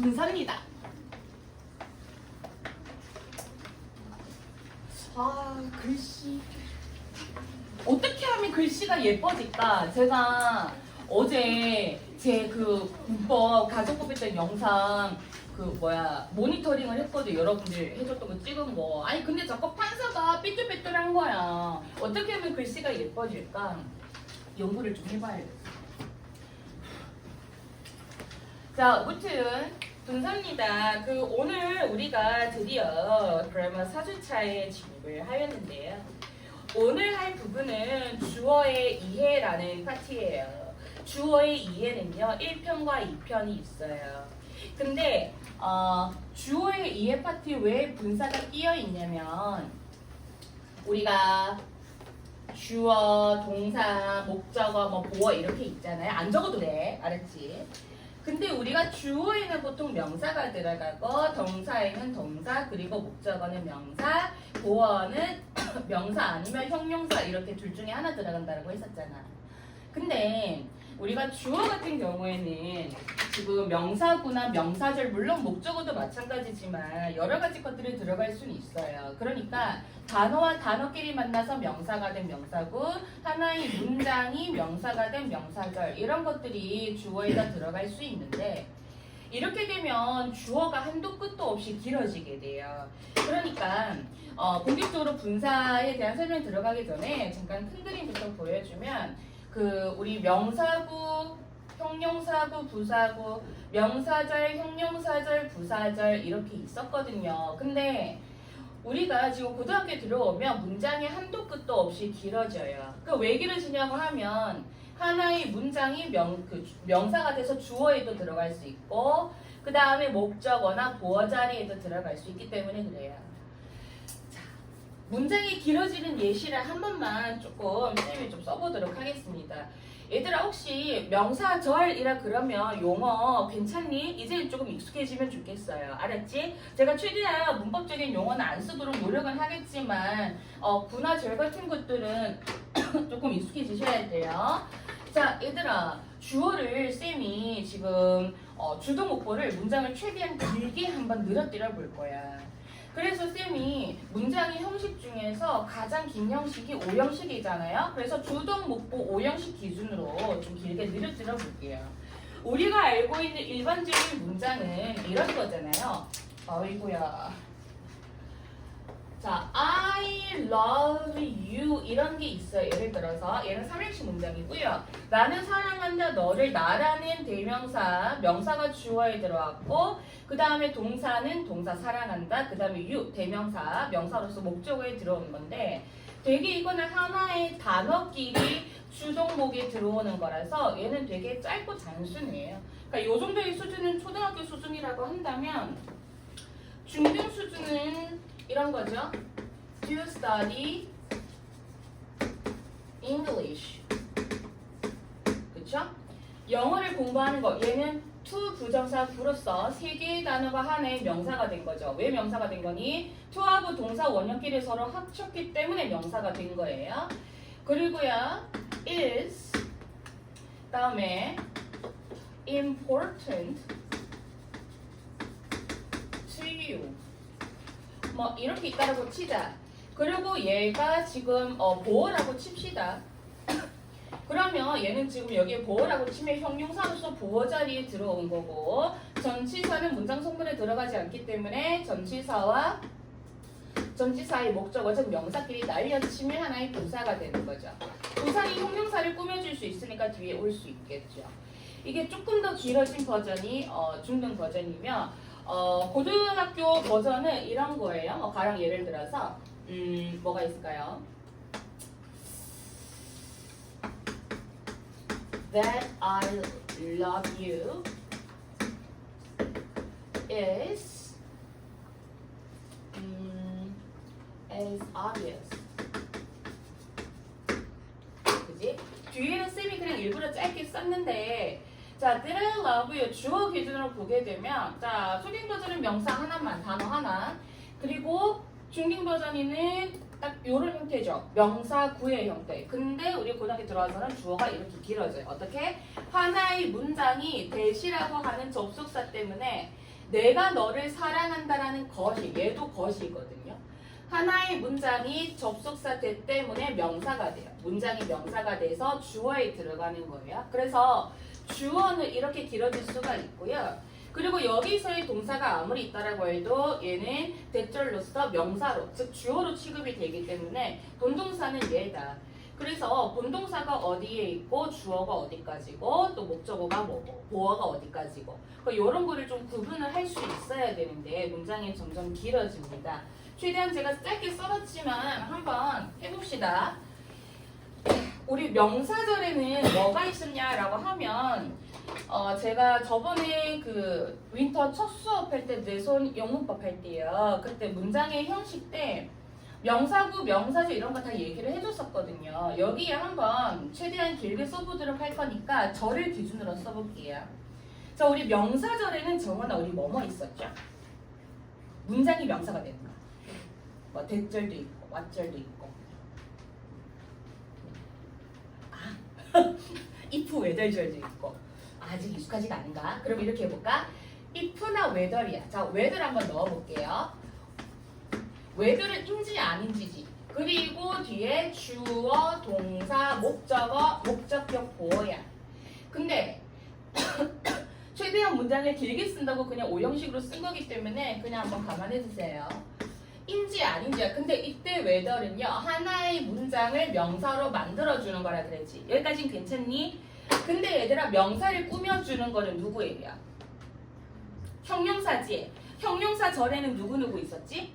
분사입니다. 아, 글씨. 어떻게 하면 글씨가 예뻐질까? 제가 어제 제 그 문법 가정법 했던 영상 모니터링을 했거든. 여러분들 해줬던 거 찍은 거. 아니 근데 자꾸 판사가 삐뚤삐뚤한 거야. 어떻게 하면 글씨가 예뻐질까? 연구를 좀 해봐야겠어. 자, 무튼 분사입니다. 오늘 우리가 드디어 그래머 4주차에 진입을 하였는데요. 오늘 할 부분은 주어의 이해라는 파트예요. 주어의 이해는요, 1편과 2편이 있어요. 근데 주어의 이해 파트에 왜 분사가 끼어 있냐면 우리가 주어, 동사, 목적어, 보어 이렇게 있잖아요. 안 적어도 돼. 알았지? 근데 우리가 주어에는 보통 명사가 들어가고 동사에는 동사, 그리고 목적어는 명사, 보어는 명사 아니면 형용사 이렇게 둘 중에 하나 들어간다고 했었잖아. 근데 우리가 주어 같은 경우에는 지금 명사구나 명사절, 물론 목적어도 마찬가지지만 여러 가지 것들이 들어갈 수는 있어요. 그러니까 단어와 단어끼리 만나서 명사가 된 명사구, 하나의 문장이 명사가 된 명사절, 이런 것들이 주어에다 들어갈 수 있는데 이렇게 되면 주어가 한도 끝도 없이 길어지게 돼요. 그러니까 본격적으로 분사에 대한 설명 들어가기 전에 잠깐 큰 그림부터 보여주면 우리 명사구, 형용사구, 부사구, 명사절, 형용사절, 부사절 이렇게 있었거든요. 근데 우리가 지금 고등학교에 들어오면 문장의 한도 끝도 없이 길어져요. 왜 길어지냐고 하면 하나의 문장이 명사가 돼서 주어에도 들어갈 수 있고 그 다음에 목적어나 보어 자리에도 들어갈 수 있기 때문에 그래요. 자, 문장이 길어지는 예시를 한 번만 조금 쌤이 좀 써보도록 하겠습니다. 얘들아, 혹시 명사절이라 그러면 용어 괜찮니? 이제 조금 익숙해지면 좋겠어요. 알았지? 제가 최대한 문법적인 용어는 안 쓰도록 노력은 하겠지만 구나 절 같은 것들은 조금 익숙해지셔야 돼요. 자, 얘들아, 주어를 쌤이 지금 주동목보를 문장을 최대한 길게 한번 늘어뜨려 볼 거야. 그래서 쌤이 문장의 형식 중에서 가장 긴 형식이 5형식이잖아요. 그래서 주동목보 5형식 기준으로 좀 길게 늘어뜨려 볼게요. 우리가 알고 있는 일반적인 문장은 이런 거잖아요. 아이고야. 자, I love you 이런 게 있어요. 예를 들어서 얘는 3형식 문장이고요. 나는 사랑한다 너를, 나라는 대명사, 명사가 주어에 들어왔고 그 다음에 동사는 동사 사랑한다, 그 다음에 you 대명사, 명사로서 목적어에 들어오는 건데 되게 이거는 하나의 단어끼리 주동목에 들어오는 거라서 얘는 되게 짧고 단순해요. 그러니까 이 정도의 수준은 초등학교 수준이라고 한다면 중등 수준은 이런 거죠. Do you study English? 그쵸? 영어를 공부하는 거. 얘는 to 부정사 부로서 세 개의 단어가 하나의 명사가 된 거죠. 왜 명사가 된 거니? to하고 동사 원형끼리 서로 합쳤기 때문에 명사가 된 거예요. 그리고요, is 다음에 important to you. 이렇게 있다라고 치자. 그리고 얘가 지금 보어라고 칩시다. 그러면 얘는 지금 여기에 보어라고 치면 형용사로서 보어 자리에 들어온 거고 전치사는 문장 성분에 들어가지 않기 때문에 전치사와 전치사의 목적어 즉 명사끼리 날려치면 하나의 부사가 되는 거죠. 부사는 형용사를 꾸며줄 수 있으니까 뒤에 올 수 있겠죠. 이게 조금 더 길어진 버전이 중등 버전이며 고등학교 버전은 이런 거예요. 가령 예를 들어서 뭐가 있을까요? That I love you is as obvious. 그지? 뒤에는 쌤이 그냥 일부러 짧게 썼는데 자, that I love you 주어 기준으로 보게 되면 자, 초딩 버전은 명사 하나만, 단어 하나. 그리고 중딩 버전에는 딱 요런 형태죠. 명사 구의 형태. 근데 우리 고등학교 들어와서는 주어가 이렇게 길어져요. 어떻게? 하나의 문장이 대시라고 하는 접속사 때문에 내가 너를 사랑한다라는 것이 얘도 것이거든요. 하나의 문장이 접속사 대 때문에 명사가 돼요. 문장이 명사가 돼서 주어에 들어가는 거예요. 그래서 주어는 이렇게 길어질 수가 있고요. 그리고 여기서의 동사가 아무리 있다라고 해도 얘는 대절로서 명사로, 즉 주어로 취급이 되기 때문에 본동사는 얘다. 그래서 본동사가 어디에 있고 주어가 어디까지고 또 목적어가 뭐고 보어가 어디까지고 이런 거를 좀 구분을 할 수 있어야 되는데 문장이 점점 길어집니다. 최대한 제가 짧게 써봤지만 한번 해봅시다. 우리 명사절에는 뭐가 있었냐라고 하면 제가 저번에 그 윈터 첫 수업할 때 내 손 영문법 할 때요. 그때 문장의 형식 때 명사구, 명사절 이런 거 다 얘기를 해줬었거든요. 여기에 한번 최대한 길게 써보도록 할 거니까 절을 기준으로 써볼게요. 자, 우리 명사절에는 정원아 우리 뭐뭐 있었죠? 문장이 명사가 되는 거. 뭐 대절도 있고 왓절도 있고. if, whether절도 있고. 아직 익숙하지가 않은가? 그럼 이렇게 해볼까? if나 whether이야. 자, whether 한번 넣어볼게요. whether은 인지 아닌지지. 그리고 뒤에 주어, 동사, 목적어, 목적격 보어야. 근데 최대한 문장을 길게 쓴다고 그냥 오형식으로 쓴 거기 때문에 그냥 한번 감안해 주세요. 인지 아닌지야. 근데 이때 whether는요 하나의 문장을 명사로 만들어주는 거라 그랬지. 여기까진 괜찮니? 근데 얘들아 명사를 꾸며주는 거는 누구예요? 형용사지. 형용사 절에는 누구 있었지?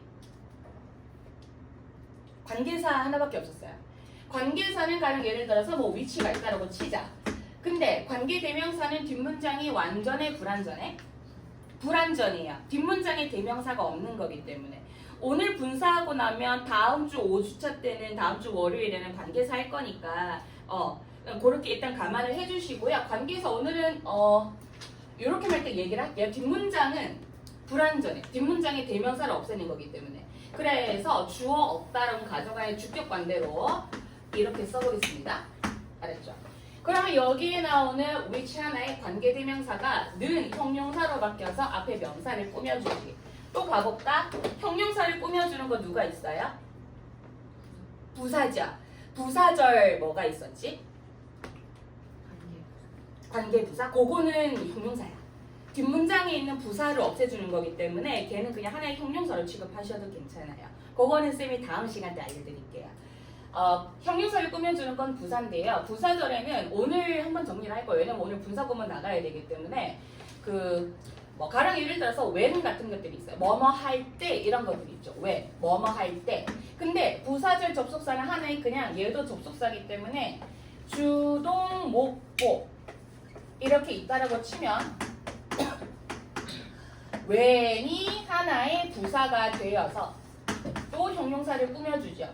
관계사 하나밖에 없었어요. 관계사는 가령 예를 들어서 뭐 위치가 있다라고 치자. 근데 관계대명사는 뒷문장이 완전해 불완전해? 불완전해요. 뒷문장에 대명사가 없는 거기 때문에. 오늘 분사하고 나면 다음 주 5주차 때는 다음 주 월요일에는 관계사 할 거니까 그렇게 일단 감안을 해주시고요. 관계사 오늘은 이렇게 할 때 얘기를 할게요. 뒷문장은 불완전해. 뒷문장에 대명사를 없애는 거기 때문에. 그래서 주어 없다라는 가정하에 주격 관대로 이렇게 써보겠습니다. 알았죠? 그러면 여기에 나오는 which 하나의 관계대명사가 는 형용사로 바뀌어서 앞에 명사를 꾸며주기. 또 가볼까? 형용사를 꾸며주는 거 누가 있어요? 부사죠. 부사절 뭐가 있었지? 관계부사? 그거는 형용사야. 뒷문장에 있는 부사를 없애주는 거기 때문에 걔는 그냥 하나의 형용사로 취급하셔도 괜찮아요. 그거는 쌤이 다음 시간 때 알려드릴게요. 형용사를 꾸며주는 건 부사인데요. 부사절에는 오늘 한번 정리를 할 거예요. 왜냐면 오늘 분사구문 나가야 되기 때문에 뭐 가령 예를 들어서 when 같은 것들이 있어요. 뭐뭐 할 때 이런 것들이 있죠. when, 뭐뭐 할 때. 근데 부사절 접속사는 하나의 그냥 얘도 접속사기 때문에 주동, 목보 이렇게 있다라고 치면 when이 하나의 부사가 되어서 또 형용사를 꾸며주죠.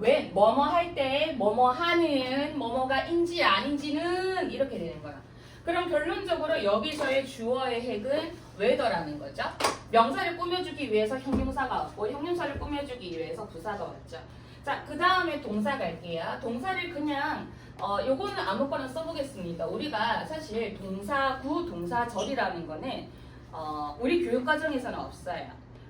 when, 뭐뭐 할 때, 뭐뭐 하는, 뭐뭐가 인지 아닌지는 이렇게 되는 거야. 그럼 결론적으로 여기서의 주어의 핵은 whether라는 거죠. 명사를 꾸며주기 위해서 형용사가 왔고 형용사를 꾸며주기 위해서 부사가 왔죠. 자, 그 다음에 동사 갈게요. 동사를 그냥 요거는 아무거나 써보겠습니다. 우리가 사실 동사구, 동사절이라는 거는 우리 교육과정에서는 없어요.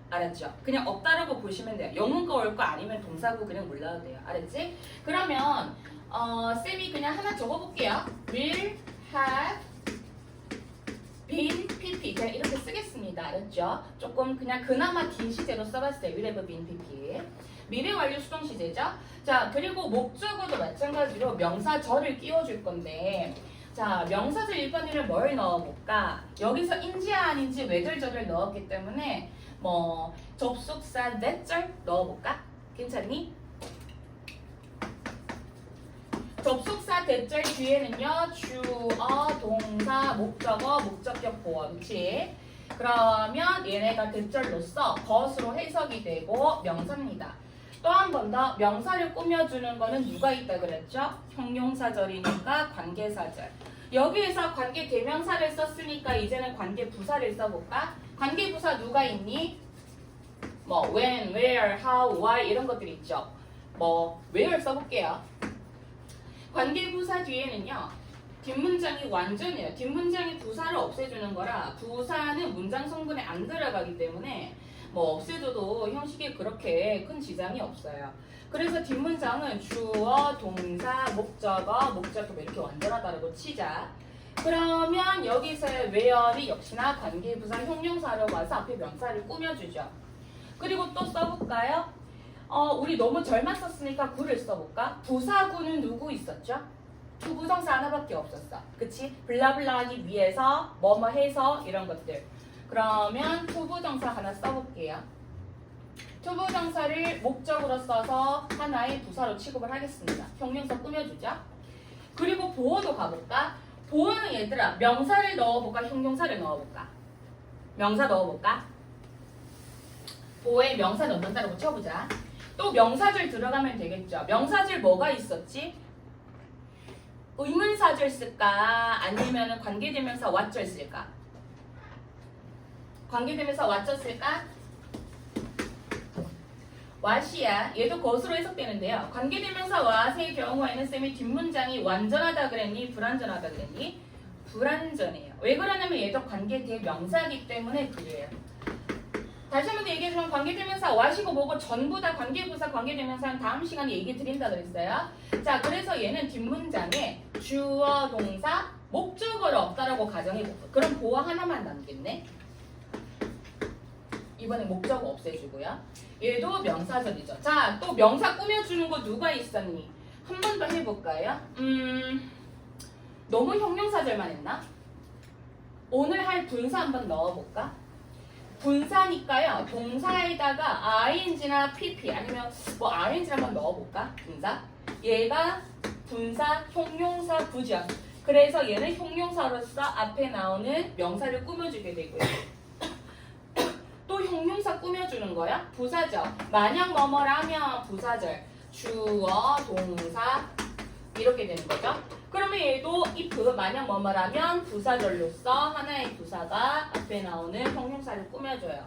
알았죠? 그냥 없다라고 보시면 돼요. 영문과 올 거 아니면 동사구 그냥 몰라도 돼요. 알았지? 그러면 쌤이 그냥 하나 적어볼게요. will have been pp 그냥 이렇게 쓰겠습니다. 알았죠? 조금 그냥 그나마 긴 시제로 써봤어요. will have been pp 미래 완료 수동 시제죠? 자, 그리고 목적어도 마찬가지로 명사절을 끼워줄 건데 자, 명사절 1번에는 뭘 넣어볼까? 여기서 인지 아닌지 whether절을 넣었기 때문에 뭐 접속사 that절 넣어볼까? 괜찮니? 접속사 that절 뒤에는요 주어, 동사, 목적어, 목적격 보어 그치? 그러면 얘네가 that절로서 것으로 해석이 되고 명사입니다. 또 한 번 더 명사를 꾸며주는 거는 누가 있다 그랬죠? 형용사절이니까 관계사절. 여기에서 관계대명사를 썼으니까 이제는 관계부사를 써볼까? 관계부사 누가 있니? 뭐 when, where, how, why 이런 것들이 있죠. 뭐 where 써볼게요. 관계부사 뒤에는요 뒷문장이 완전해요. 뒷문장이 부사를 없애주는 거라 부사는 문장 성분에 안 들어가기 때문에 뭐 없애줘도 형식에 그렇게 큰 지장이 없어요. 그래서 뒷문장은 주어, 동사, 목적어, 목적어 이렇게 완전하다라고 치자. 그러면 여기서의 where이 역시나 관계부사 형용사로 와서 앞에 명사를 꾸며주죠. 그리고 또 써볼까요? 우리 너무 절만 썼으니까 구를 써볼까? 부사구는 누구 있었죠? 투부정사 하나밖에 없었어. 그치? 블라블라 하기 위해서 뭐뭐 해서 이런 것들. 그러면 투부정사 하나 써볼게요. 투부정사를 목적으로 써서 하나의 부사로 취급을 하겠습니다. 형용사 꾸며주죠. 그리고 보어도 가볼까? 보어는 얘들아 명사를 넣어볼까? 형용사를 넣어볼까? 명사 넣어볼까? 보어에 명사 넣는다라고 쳐보자. 또 명사절 들어가면 되겠죠. 명사절 뭐가 있었지? 의문사절 쓸까? 아니면 관계대명사 what절 쓸까? 관계대명사 what절 쓸까? what이야. 얘도 것으로 해석되는데요. 관계대명사 what의 경우에는 쌤이 뒷문장이 완전하다 그랬니? 불완전하다 그랬니? 불완전해요. 왜 그러냐면 얘도 관계대명사이기 때문에 그래요. 다시 한번 얘기해주면 관계대명사 what이고 뭐고 전부 다 관계부사 관계대명사는 다음 시간에 얘기 드린다 그랬어요. 자, 그래서 얘는 뒷문장에 주어, 동사, 목적어를 없다라고 가정해볼게요. 그럼 보어 하나만 남겠네. 이번에 목적어 없애주고요. 얘도 명사절이죠. 자, 또 명사 꾸며주는 거 누가 있었니? 한 번 더 해볼까요? 너무 형용사절만 했나? 오늘 할 분사 한번 넣어볼까? 분사니까요. 동사에다가 ing나 pp 아니면 뭐 ing 한번 넣어볼까? 분사. 얘가 분사, 형용사, 부정. 그래서 얘는 형용사로서 앞에 나오는 명사를 꾸며주게 되고요. 또 형용사 꾸며주는 거야? 부사절. 만약 뭐뭐라면 부사절. 주어, 동사 이렇게 되는 거죠. 그러면 얘도 if 만약 뭐뭐라면 부사절로서 하나의 부사가 앞에 나오는 형용사를 꾸며줘요.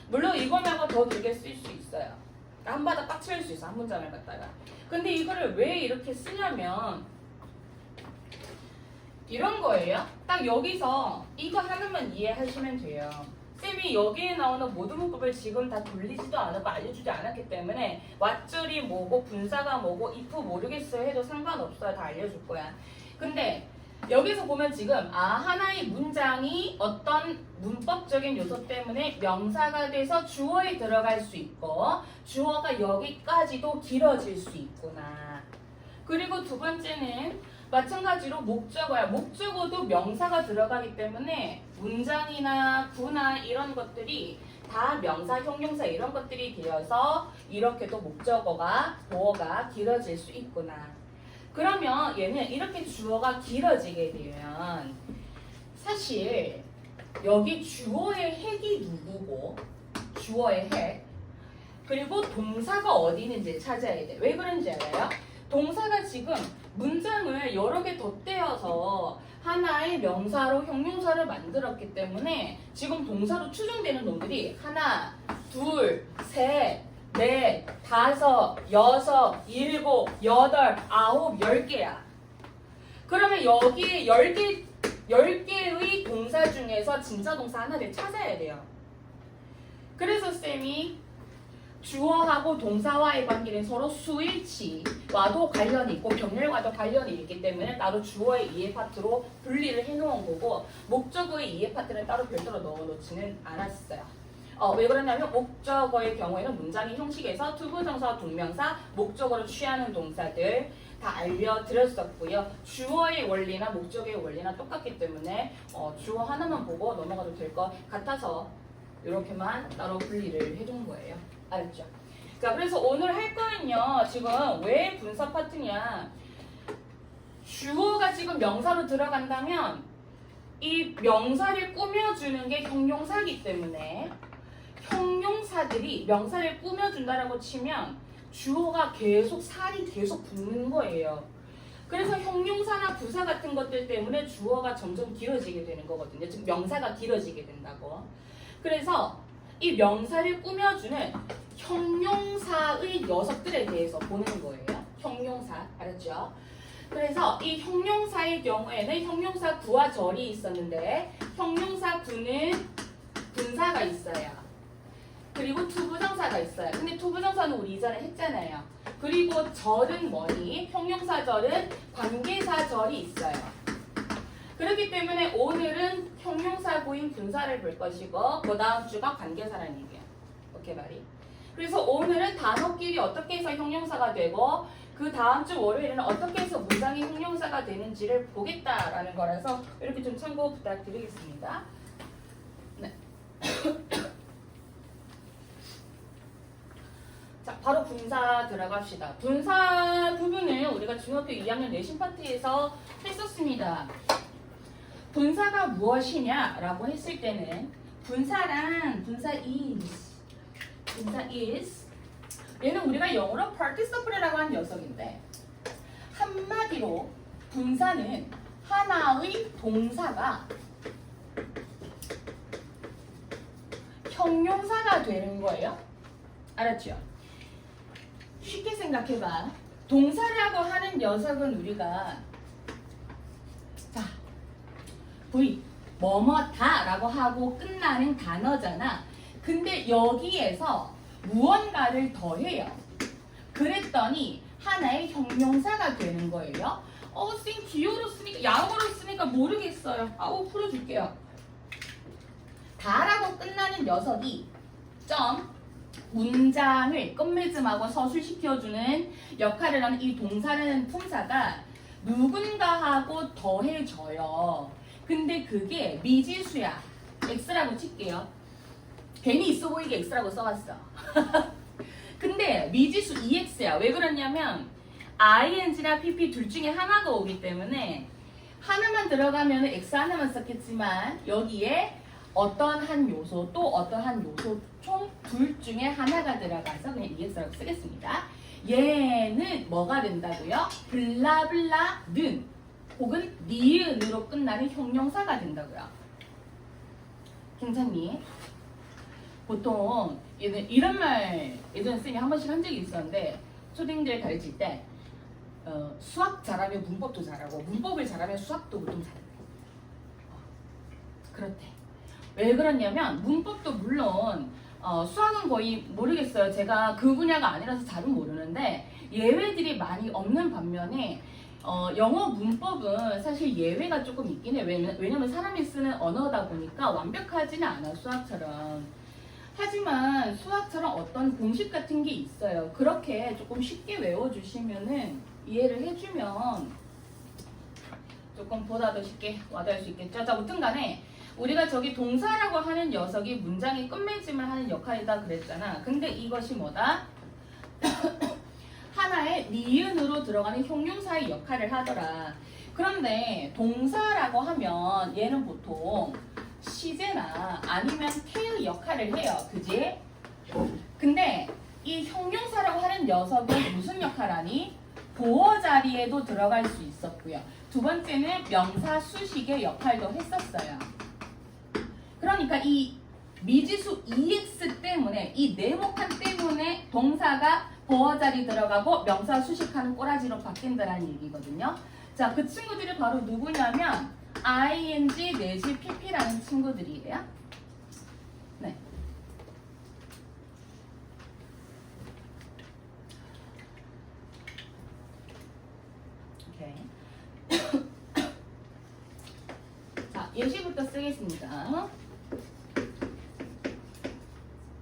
물론 이거 말고 더 길게 쓸 수 있어요. 한 바닥 빡 채울 수 있어. 한 문장을 갖다가. 근데 이거를 왜 이렇게 쓰냐면 이런 거예요. 딱 여기서 이거 하나만 이해하시면 돼요. 쌤이 여기에 나오는 모든 문법을 지금 다 돌리지도 않았고 알려주지 않았기 때문에 왓절이 뭐고 분사가 뭐고 if 모르겠어요 해도 상관없어요. 다 알려줄 거야. 근데 여기서 보면 지금 하나의 문장이 어떤 문법적인 요소 때문에 명사가 돼서 주어에 들어갈 수 있고 주어가 여기까지도 길어질 수 있구나. 그리고 두 번째는 마찬가지로 목적어야. 목적어도 명사가 들어가기 때문에 문장이나 구나 이런 것들이 다 명사, 형용사 이런 것들이 되어서 이렇게도 목적어가, 보어가 길어질 수 있구나. 그러면 얘는 이렇게 주어가 길어지게 되면 사실 여기 주어의 핵이 누구고 주어의 핵 그리고 동사가 어디 있는지 찾아야 돼. 왜 그런지 알아요? 동사가 지금 문장을 여러 개 덧대어서 하나의 명사로 형용사를 만들었기 때문에 지금 동사로 추정되는 놈들이 하나, 둘, 셋, 넷, 다섯, 여섯, 일곱, 여덟, 아홉, 10개야. 그러면 여기에 10개의 동사 중에서 진짜 동사 하나를 찾아야 돼요. 그래서 쌤이 주어하고 동사와의 관계는 서로 수일치와도 관련이 있고 병렬과도 관련이 있기 때문에 따로 주어의 이해 파트로 분리를 해놓은 거고 목적어의 이해 파트는 따로 별도로 넣어놓지는 않았어요. 왜 그러냐면 목적어의 경우에는 문장의 형식에서 투부정사, 동명사, 목적어로 취하는 동사들 다 알려드렸었고요. 주어의 원리나 목적어의 원리나 똑같기 때문에 주어 하나만 보고 넘어가도 될 것 같아서 이렇게만 따로 분리를 해둔 거예요. 알았죠? 자, 그래서 오늘 할 거는요. 지금 왜 분사 파트냐? 주어가 지금 명사로 들어간다면 이 명사를 꾸며주는 게 형용사이기 때문에 형용사들이 명사를 꾸며준다라고 치면 주어가 계속 살이 계속 붙는 거예요. 그래서 형용사나 부사 같은 것들 때문에 주어가 점점 길어지게 되는 거거든요. 즉 명사가 길어지게 된다고. 그래서 이 명사를 꾸며주는 형용사의 녀석들에 대해서 보는 거예요. 형용사. 알았죠? 그래서 이 형용사의 경우에는 형용사 구와 절이 있었는데 형용사 구는 분사가 있어요. 그리고 투부정사가 있어요. 근데 투부정사는 우리 이전에 했잖아요. 그리고 절은 뭐니? 형용사 절은 관계사 절이 있어요. 그렇기 때문에 오늘은 형용사 구인 분사를 볼 것이고 그 다음 주가 관계사라는 얘기예요. 오케이 말이? 그래서 오늘은 단어끼리 어떻게 해서 형용사가 되고 그 다음 주 월요일에는 어떻게 해서 문장이 형용사가 되는지를 보겠다라는 거라서 이렇게 좀 참고 부탁드리겠습니다. 네. 자, 바로 분사 들어갑시다. 분사 부분을 우리가 중학교 2학년 내신 파트에서 했었습니다. 분사가 무엇이냐라고 했을 때는 분사란 분사 is 얘는 우리가 영어로 participle이라고 하는 녀석인데 한마디로 분사는 하나의 동사가 형용사가 되는 거예요. 알았죠? 쉽게 생각해봐. 동사라고 하는 녀석은 우리가 자 V 뭐뭐다 라고 하고 끝나는 단어잖아. 근데 여기에서 무언가를 더해요. 그랬더니 하나의 형용사가 되는 거예요. 쌤 기호로 쓰니까 양어로 쓰니까 모르겠어요. 풀어줄게요. 다라고 끝나는 녀석이 문장을 끝맺음하고 서술시켜주는 역할을 하는 이 동사라는 품사가 누군가하고 더해져요. 근데 그게 미지수야. X라고 칠게요. 괜히 있어 보이게 X라고 써왔어. 근데 미지수 EX야. 왜 그러냐면 ING나 PP 둘 중에 하나가 오기 때문에 하나만 들어가면 X 하나만 썼겠지만 여기에 어떤 한 요소 또 어떤 한 요소 총 둘 중에 하나가 들어가서 그냥 EX라고 쓰겠습니다. 얘는 뭐가 된다고요? 블라블라는 혹은 니은으로 끝나는 형용사가 된다고요. 괜찮니? 보통 이런 말 예전에 쌤이 한 번씩 한 적이 있었는데 초딩들 가르칠 때 수학 잘하면 문법도 잘하고 문법을 잘하면 수학도 보통 잘해. 그렇대. 왜 그러냐면 문법도 물론 수학은 거의 모르겠어요. 제가 그 분야가 아니라서 잘은 모르는데 예외들이 많이 없는 반면에 영어 문법은 사실 예외가 조금 있긴 해. 왜냐면 사람이 쓰는 언어다 보니까 완벽하지는 않아, 수학처럼. 하지만 수학처럼 어떤 공식 같은 게 있어요. 그렇게 조금 쉽게 외워주시면은 이해를 해주면 조금 보다 더 쉽게 와닿을 수 있겠죠. 자, 무튼 간에 우리가 저기 동사라고 하는 녀석이 문장의 끝맺음을 하는 역할이다 그랬잖아. 근데 이것이 뭐다? 하나의 니은으로 들어가는 형용사의 역할을 하더라. 그런데 동사라고 하면 얘는 보통 시제나 아니면 태의 역할을 해요. 그지? 근데 이 형용사라고 하는 녀석은 무슨 역할하니? 보어 자리에도 들어갈 수 있었고요. 두 번째는 명사 수식의 역할도 했었어요. 그러니까 이 미지수 EX 때문에 이 네모칸 때문에 동사가 보어 자리 들어가고 명사 수식하는 꼬라지로 바뀐다라는 얘기거든요. 자, 그 친구들이 바로 누구냐면 ING 내지 PP라는 친구들이에요. 네. 오케이. 자, 예시부터 쓰겠습니다.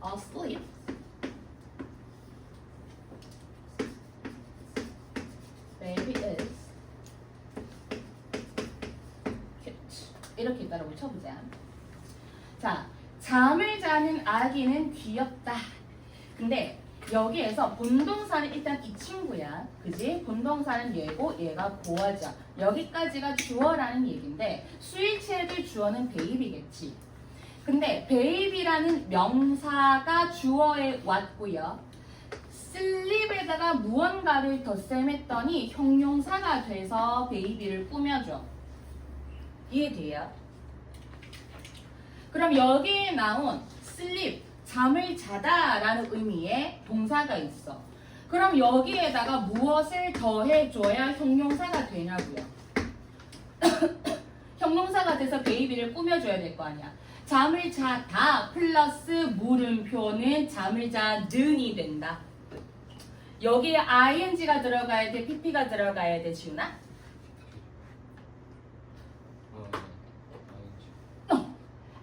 Asleep. Baby is cute. 이렇게 있다라고 쳐보자. 자, 잠을 자는 아기는 귀엽다. 근데 여기에서 본동사는 일단 이 친구야. 그지? 본동사는 얘고 얘가 보어자. 여기까지가 주어라는 얘기인데 수일체들 주어는 베이비겠지. 근데 베이비라는 명사가 주어에 왔고요. 슬립에다가 무언가를 덧셈했더니 형용사가 돼서 베이비를 꾸며줘. 이해돼요? 그럼 여기에 나온 슬립, 잠을 자다 라는 의미의 동사가 있어. 그럼 여기에다가 무엇을 더해줘야 형용사가 되냐고요. 형용사가 돼서 베이비를 꾸며줘야 될 거 아니야. 잠을 자다 플러스 물음표는 잠을 자는이 된다. 여기에 ing가 들어가야 돼, pp가 들어가야 돼, 지훈아?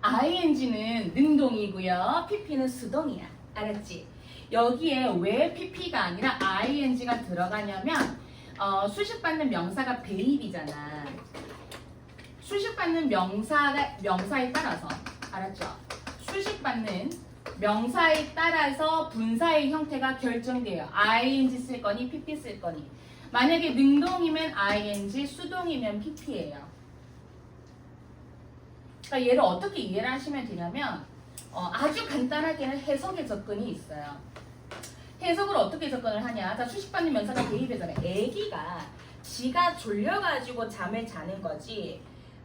ing는 능동이고요. pp는 수동이야. 알았지? 여기에 왜 pp가 아니라 ing가 들어가냐면 수식받는 명사가 베이비잖아. 수식받는 명사에 따라서 알았죠? 수식받는 명사에 따라서 분사의 형태가 결정돼요. ing 쓸 거니 pp 쓸 거니. 만약에 능동이면 ing, 수동이면 pp예요. 그러니까 얘를 어떻게 이해를 하시면 되냐면 아주 간단하게는 해석의 접근이 있어요. 해석을 어떻게 접근을 하냐. 자, 수식받는 명사가 베이비잖아요. 애기가 지가 졸려가지고 잠을 자는 거지.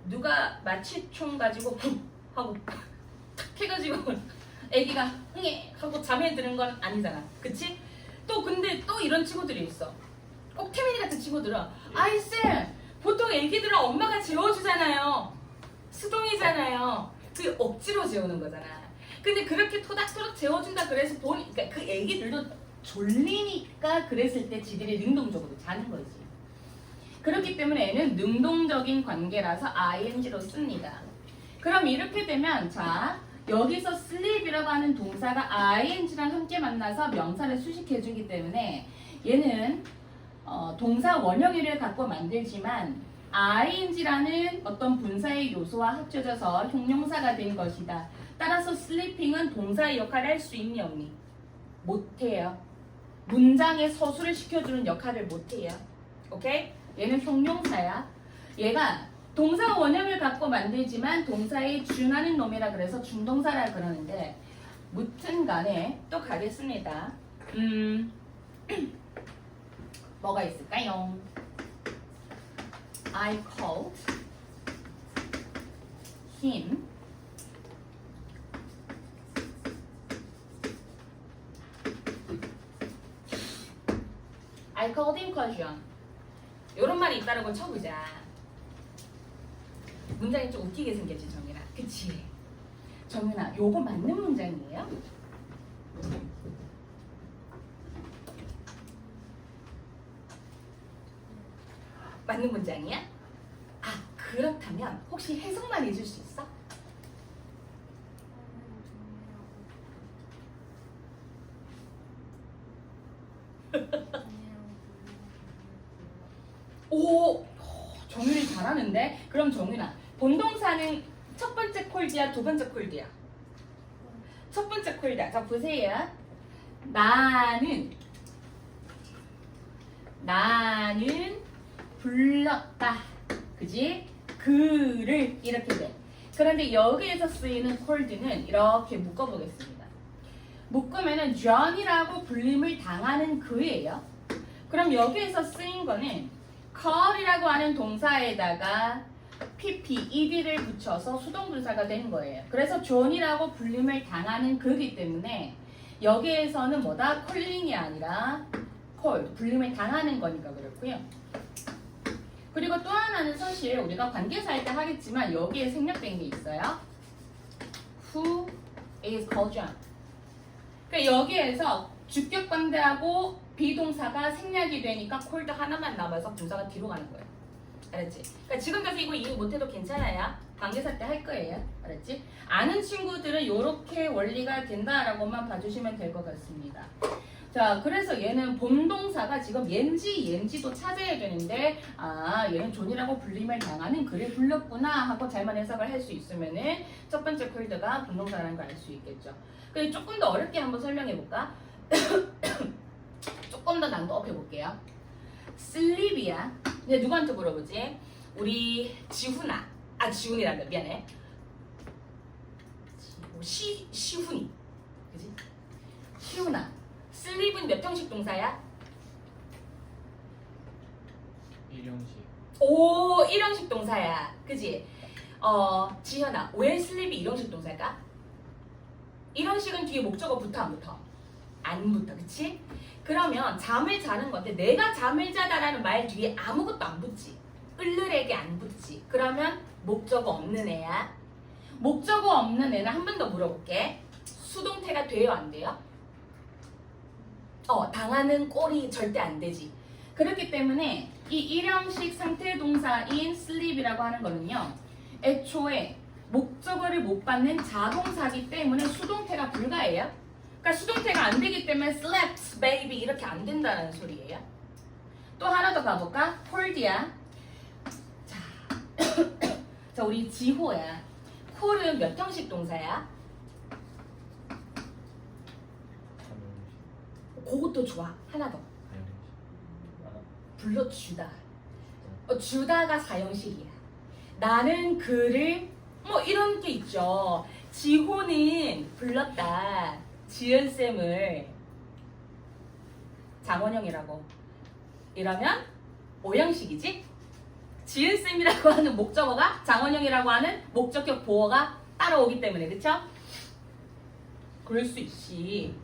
누가 마취총 가지고 푹 하고 탁 해가지고 애기가 흥해 하고 잠에 드는 건 아니잖아. 그치? 또 근데 또 이런 친구들이 있어. 꼭 태민이 같은 친구들은 아이쌤 보통 애기들은 엄마가 재워주잖아요. 수동이잖아요. 그 억지로 재우는 거잖아. 근데 그렇게 토닥토닥 재워준다 그래서 그러니까 그 애기들도 졸리니까 그랬을 때 지들이 능동적으로 자는 거지. 그렇기 때문에 얘는 능동적인 관계라서 ing로 씁니다. 그럼 이렇게 되면 자 여기서 sleep이라고 하는 동사가 ing랑 함께 만나서 명사를 수식해주기 때문에 얘는 동사 원형의를 갖고 만들지만 ing라는 어떤 분사의 요소와 합쳐져서 형용사가 된 것이다. 따라서 sleeping은 동사의 역할을 할 수 있니 없니? 못해요. 문장에 서술을 시켜주는 역할을 못해요. 오케이? 얘는 형용사야. 얘가 동사 원형을 갖고 만들지만 동사에 준하는 놈이라 그래서 준동사라 그러는데 무튼 간에 또 가겠습니다. 뭐가 있을까요? I called him I called him question. 요런 말이 있다는 걸 쳐보자. 문장이 좀 웃기게 생겼지, 정윤아. 그치? 정윤아, 요거 맞는 문장이에요? 맞는 문장이야? 아, 그렇다면 혹시 해석만 해줄 수 있어? 오, 정윤이 잘하는데? 그럼 정윤아, 본동사는 첫 번째 콜드야, 두 번째 콜드야? 첫 번째 콜드야. 자, 보세요. 나는 불렀다. 그지? 그를 이렇게 돼. 그런데 여기에서 쓰이는 콜드는 이렇게 묶어보겠습니다. 묶으면은 John이라고 불림을 당하는 그예요. 그럼 여기에서 쓰인 거는 call이라고 하는 동사에다가 pp, ed를 붙여서 수동분사가 된 거예요. 그래서 존이라고 불림을 당하는 그이기 때문에 여기에서는 뭐다? calling이 아니라 call, 불림을 당하는 거니까 그렇고요. 그리고 또 하나는 사실 우리가 관계사 할 때 하겠지만 여기에 생략된 게 있어요. Who is called John? 그러니까 여기에서 주격 관대하고 비동사가 생략이 되니까 called 하나만 남아서 분사가 뒤로 가는 거예요. 알았지? 그러니까 지금까지 이거 이해 못해도 괜찮아요. 관계사 때 할 거예요. 알았지? 아는 친구들은 이렇게 원리가 된다라고만 봐주시면 될 것 같습니다. 자, 그래서 얘는 본동사가 지금 옌지도 찾아야 되는데 아, 얘는 존이라고 불림을 당하는 그를 불렀구나 하고 잘만 해석을 할 수 있으면은 첫 번째 콜드가 본동사라는 걸 알 수 있겠죠. 근데 조금 더 어렵게 한번 설명해 볼까? 조금 더 난도 업 해볼게요. 슬립이야. 근데 누구한테 물어보지? 우리 지훈아. 아, 지훈이란다. 미안해. 시훈이. 그지? 시훈아. 슬립은 몇 형식 동사야? 1형식. 오, 1형식 동사야. 그지? 지현아. 왜 슬립이 1형식 동사일까? 1형식은 뒤에 목적어 붙어 안 붙어? 안 붙어, 그치? 그러면 잠을 자는 건데 내가 잠을 자다라는 말 뒤에 아무것도 안 붙지. 을르레게 안 붙지. 그러면 목적어 없는 애야. 목적어 없는 애는 한 번 더 물어볼게. 수동태가 돼요, 안 돼요? 당하는 꼴이 절대 안 되지. 그렇기 때문에 이 일형식 상태 동사인 sleep이라고 하는 거는요. 애초에 목적어를 못 받는 자동사기 때문에 수동태가 불가해요. 그러니까 수동태가 안 되기 때문에 slept, baby 이렇게 안 된다는 소리예요. 또 하나 더 가볼까? 콜드야. 자, 자 우리 지호야. 콜은 몇 형식 동사야? 그것도 좋아. 하나 더. 불러주다. 주다가 사형식이야. 나는 그를 뭐 이런 게 있죠. 지호는 불렀다. 지은쌤을 장원영이라고. 이러면 오형식이지? 지은쌤이라고 하는 목적어가 장원영이라고 하는 목적격 보어가 따라오기 때문에 그쵸? 그럴 수 있지.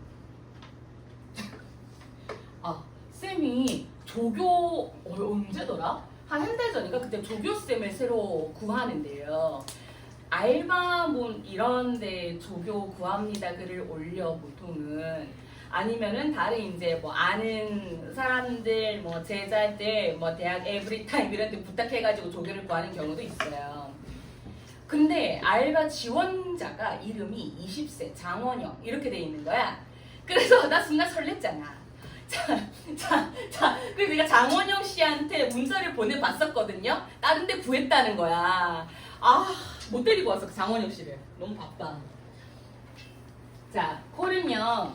쌤이 조교 언제더라? 한 달 전인가 그때 조교쌤을 새로 구하는데요. 알바몬 이런데 조교 구합니다 글을 올려 보통은. 아니면은 다른 이제 뭐 아는 사람들 뭐 제자들 뭐 대학 에브리타임 이런 데 부탁해가지고 조교를 구하는 경우도 있어요. 근데 알바 지원자가 이름이 20세 장원영 이렇게 돼 있는 거야. 그래서 나 순간 설렜잖아. 그래서 내가 장원영 씨한테 문자를 보내봤었거든요. 다른 데 구했다는 거야. 못 데리고 왔어, 장원영 씨를. 너무 바빠. 자, 콜은요.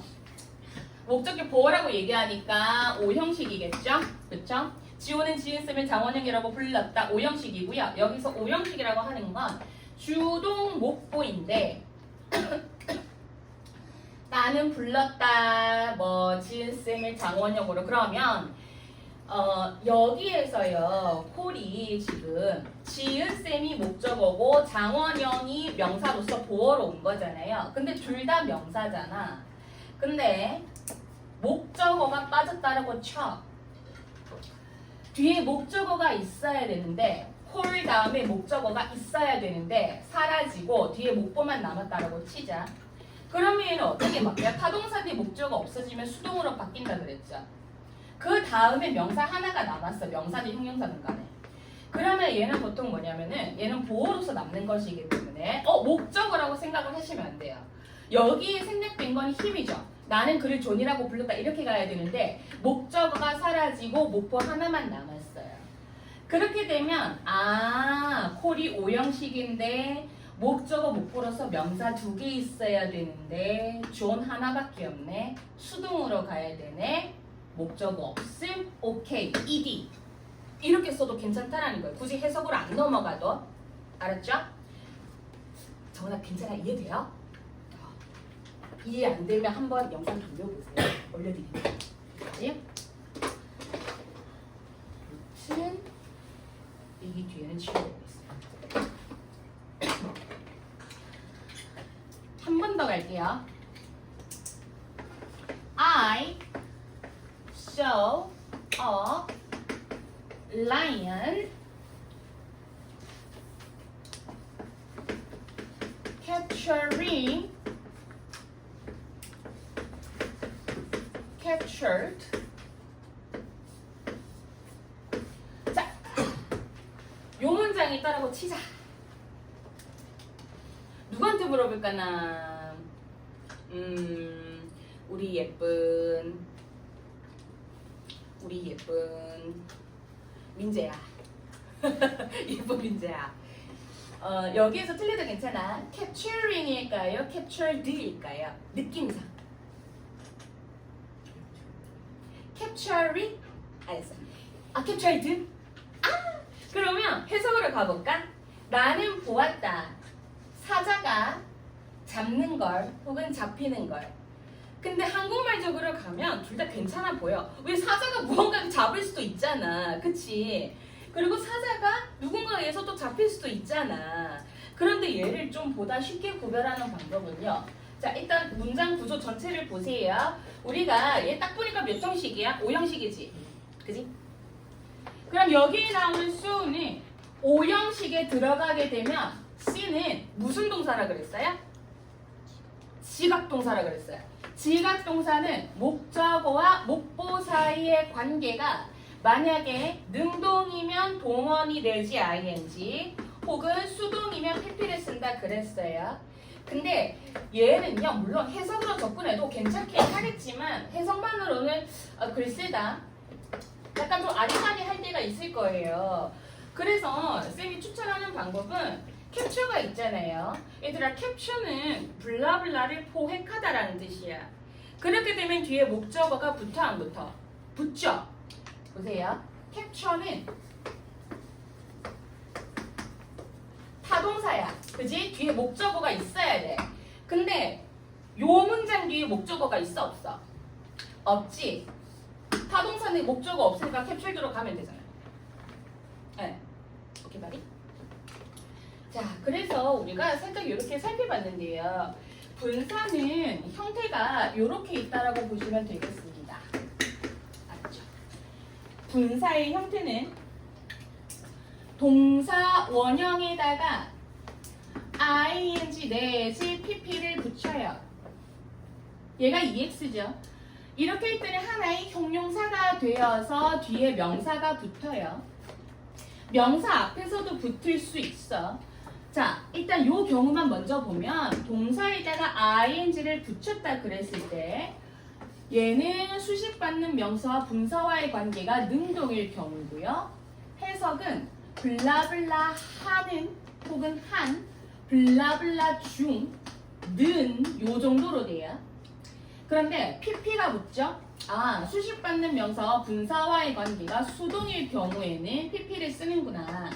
목적격 보어라고 얘기하니까 오형식이겠죠? 그쵸? 지호는 지은쌤을 장원영이라고 불렀다. 오형식이고요. 여기서 오형식이라고 하는 건 주동 목보인데 나는 불렀다. 뭐 지은쌤을 장원영으로. 그러면 여기에서요. 콜이 지금 지은쌤이 목적어고 장원영이 명사로서 보어로 온 거잖아요. 근데 둘 다 명사잖아. 근데 목적어가 빠졌다라고 쳐. 뒤에 목적어가 있어야 되는데 콜 다음에 목적어가 있어야 되는데 사라지고 뒤에 목보만 남았다라고 치자. 그러면 얘는 어떻게 바뀌어요? 타동사 뒤에 목적어 없어지면 수동으로 바뀐다 그랬죠. 그 다음에 명사 하나가 남았어. 명사든 형용사든 간에. 그러면 얘는 보통 뭐냐면은 얘는 보어로서 남는 것이기 때문에 목적어라고 생각을 하시면 안 돼요. 여기에 생략된 건 힘이죠. 나는 그를 존이라고 불렀다 이렇게 가야 되는데 목적어가 사라지고 목보 하나만 남았어요. 그렇게 되면 콜이 오형식인데 목적어 목보로서 명사 2개 있어야 되는데 존 하나밖에 없네. 수동으로 가야 되네. 목적어 없음. 오케이. ed 이렇게 써도 괜찮다라는 거예요. 굳이 해석으로 안 넘어가도. 알았죠? 정원아 괜찮아? 이해돼요? 이해 안 되면 한번 영상 돌려보세요. 올려드릴게요. 그치? 루트는 여기 뒤에는 치워보겠습니다. 한 번 더 갈게요. I saw a lion captured. 자, 요 문장이 있다라고 치자. 누구한테 물어볼까나? 우리 예쁜 민재야. 예쁜 민재야. 여기에서 틀려도 괜찮아. capturing일까요? captured일까요? 느낌상. capturing? 알았어. captured? 그러면 해석으로 가볼까? 나는 보았다. 사자가 잡는 걸 혹은 잡히는 걸. 근데 한국말적으로 가면 둘 다 괜찮아 보여. 왜 사자가 무언가를 잡을 수도 있잖아. 그치? 그리고 사자가 누군가에 의해서 또 잡힐 수도 있잖아. 그런데 얘를 좀 보다 쉽게 구별하는 방법은요. 자, 일단 문장 구조 전체를 보세요. 우리가 얘 딱 보니까 몇 형식이야? 5형식이지. 그지? 그럼 여기에 나오는 수는 5형식에 들어가게 되면 C는 무슨 동사라 그랬어요? 지각동사라 그랬어요. 지각동사는 목적어와 목보 사이의 관계가 만약에 능동이면 동원이 내지 ing 혹은 수동이면 pp를 쓴다 그랬어요. 근데 얘는요 물론 해석으로 접근해도 괜찮긴 하겠지만 해석만으로는 글쎄다 약간 좀 아리까리할 때가 있을 거예요. 그래서 쌤이 추천하는 방법은 캡처가 있잖아요. 얘들아 캡처는 블라블라를 포획하다라는 뜻이야. 그렇게 되면 뒤에 목적어가 붙어 안 붙어? 붙죠? 보세요. 캡처는 타동사야. 그지? 뒤에 목적어가 있어야 돼. 근데 요 문장 뒤에 목적어가 있어 없어? 없지? 타동사는 목적어 없으니까 캡처 들어가면 되잖아요. 네. 오케이 말이? 자, 그래서 우리가 살짝 이렇게 살펴봤는데요. 분사는 형태가 이렇게 있다라고 보시면 되겠습니다. 알았죠? 분사의 형태는 동사 원형에다가 ing 내지 pp를 붙여요. 얘가 ex죠. 이렇게 할 때는 하나의 형용사가 되어서 뒤에 명사가 붙어요. 명사 앞에서도 붙을 수 있어. 자, 일단 요 경우만 먼저 보면 동사에다가 ing를 붙였다 그랬을 때 얘는 수식받는 명사와 분사와의 관계가 능동일 경우고요. 해석은 블라블라 하는 혹은 한, 블라블라 중, 는 요 정도로 돼요. 그런데 pp가 붙죠? 수식받는 명사와 분사와의 관계가 수동일 경우에는 pp를 쓰는구나.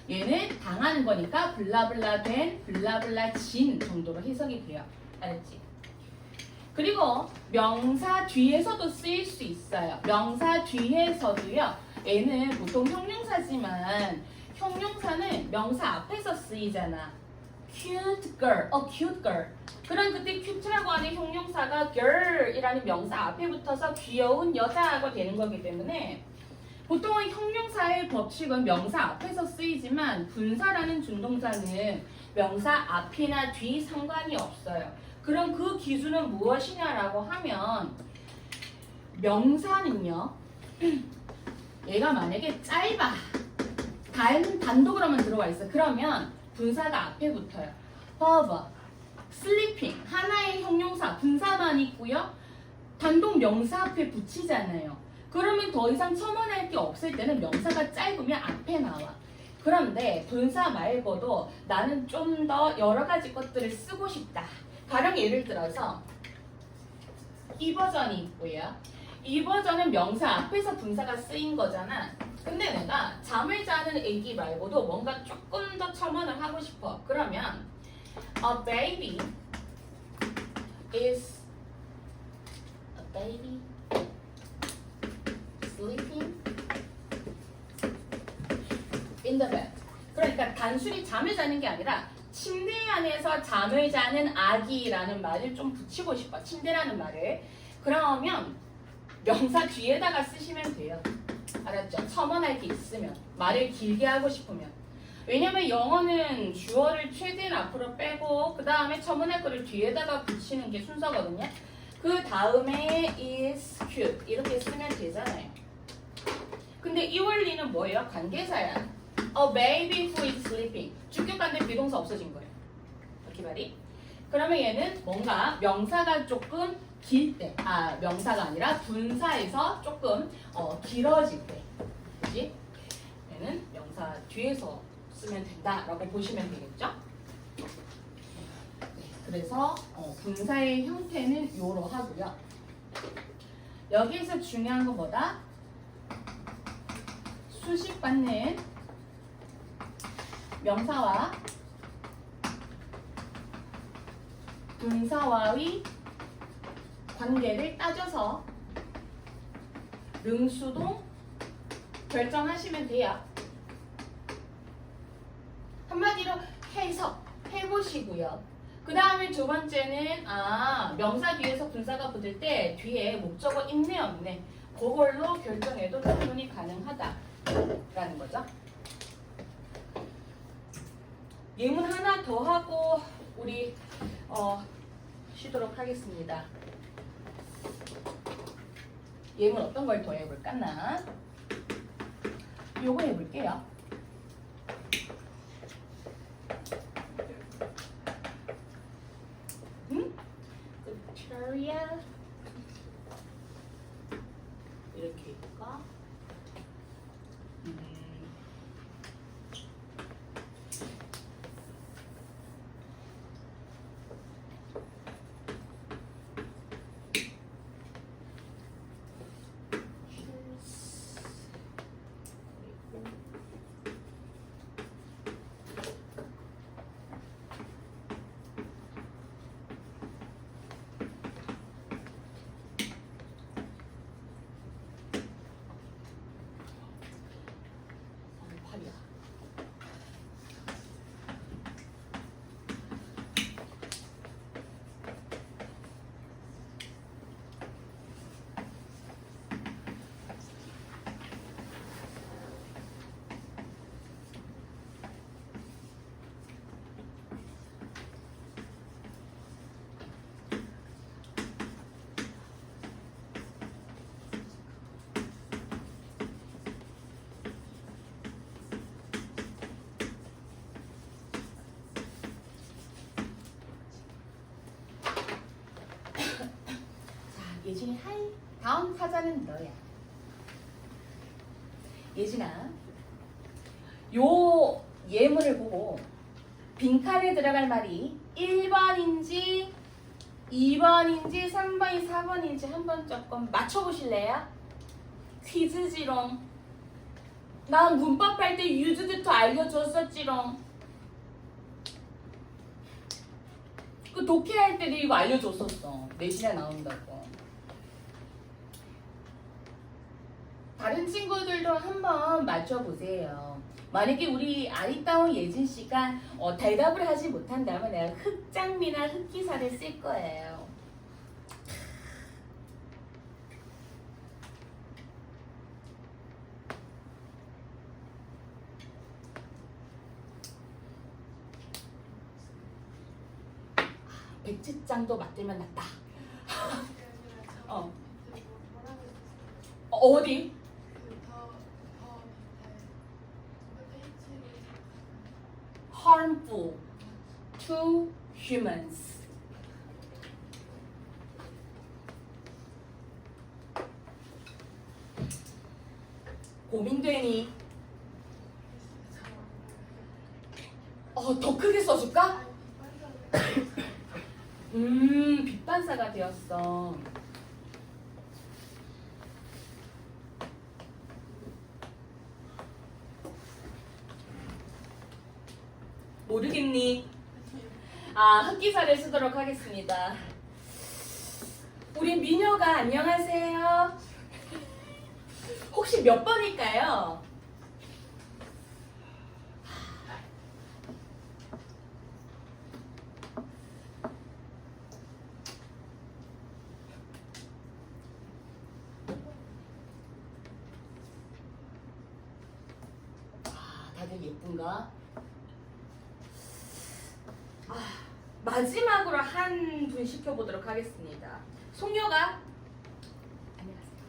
얘는 당하는 거니까 블라블라 된, 블라블라 진 정도로 해석이 돼요. 알았지? 그리고 명사 뒤에서도 쓰일 수 있어요. 명사 뒤에서도요. 얘는 보통 형용사지만 형용사는 명사 앞에서 쓰이잖아. cute girl, cute girl. 그런 그때 cute라고 하는 형용사가 girl이라는 명사 앞에 붙어서 귀여운 여자가 되는 거기 때문에 보통은 형용사의 법칙은 명사 앞에서 쓰이지만 분사라는 준동사는 명사 앞이나 뒤 상관이 없어요. 그럼 그 기준은 무엇이냐라고 하면 명사는요. 얘가 만약에 짧아. 단독으로만 들어와 있어. 그러면 분사가 앞에 붙어요. 봐봐. sleeping 하나의 형용사 분사만 있고요. 단독 명사 앞에 붙이잖아요. 그러면 더 이상 첨언할 게 없을 때는 명사가 짧으면 앞에 나와. 그런데 분사 말고도 나는 좀 더 여러 가지 것들을 쓰고 싶다. 가령 예를 들어서 이 버전이 있고요. 이 버전은 명사 앞에서 분사가 쓰인 거잖아. 근데 내가 잠을 자는 애기 말고도 뭔가 조금 더 첨언을 하고 싶어. 그러면 a baby is sleeping in the bed. 그러니까 단순히 잠을 자는 게 아니라 침대 안에서 잠을 자는 아기라는 말을 좀 붙이고 싶어. 침대라는 말을. 그러면 명사 뒤에다가 쓰시면 돼요. 알았죠? 첨언할 게 있으면. 말을 길게 하고 싶으면. 왜냐면 영어는 주어를 최대한 앞으로 빼고 그 다음에 첨언할 거를 뒤에다가 붙이는 게 순서거든요. 그 다음에 is cute 이렇게 쓰면 되잖아요. 근데 이 원리는 뭐예요? 관계사야. A baby who is sleeping. 주격관대 비동사 없어진 거예요. 이렇게 말이. 그러면 얘는 뭔가 명사가 조금 길 때, 명사가 아니라 분사에서 조금 길어질 때, 그지? 얘는 명사 뒤에서 쓰면 된다라고 보시면 되겠죠? 네, 그래서 분사의 형태는 요로 하고요. 여기서 중요한 것보다 수식받는 명사와 분사와의 관계를 따져서 능수동 결정하시면 돼요. 한마디로 해석해보시고요. 그 그 다음에 두 번째는 명사 뒤에서 분사가 붙을 때 뒤에 목적어 있네 없네 그걸로 결정해도 충분히 가능하다라는 거죠. 예문 하나 더 하고 우리 쉬도록 하겠습니다. 예문 어떤 걸 더 해볼까나? 요거 해볼게요. Victoria 이렇게 있고 팔이야. 예진이 하이. 다음 타자는 너야. 예진아, 요 예문을 보고 빈칸에 들어갈 말이 1번인지 2번인지 3번이 4번인지 한번 조금 맞춰보실래요? 퀴즈지롱. 난 문법 할 때 유즈부터 알려줬었지롱. 그 독해할 때도 이거 알려줬었어. 내신에 나온다고. 다른 친구들도 한번 맞춰보세요. 만약에 우리 아리따운 예진씨가 대답을 하지 못한다면 내가 흑장미나 흑기사를 쓸 거예요. 백지장도 맞들면 낫다. 어디? harmful to humans. 고민되니? 더 크게 써줄까? 빛반사가 되었어. 모르겠니? 흑기사를 쓰도록 하겠습니다. 우리 미녀가 안녕하세요. 혹시 몇 번일까요? 다들 예쁜가? 마지막으로 한 분 시켜보도록 하겠습니다. 송여가 안녕하세요.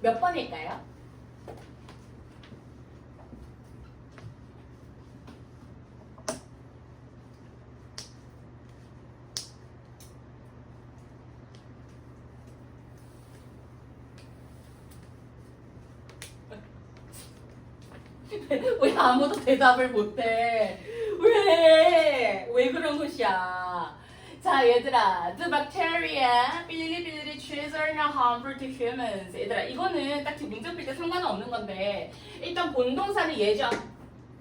몇 번일까요? 왜 아무도 대답을 못해? 왜 그런 것이야? 자, 얘들아, the bacteria 빌리빌리 trees are not harmful to humans. 얘들아, 이거는 딱히 문제 풀 때 상관없는 건데 일단 본동사는 예죠.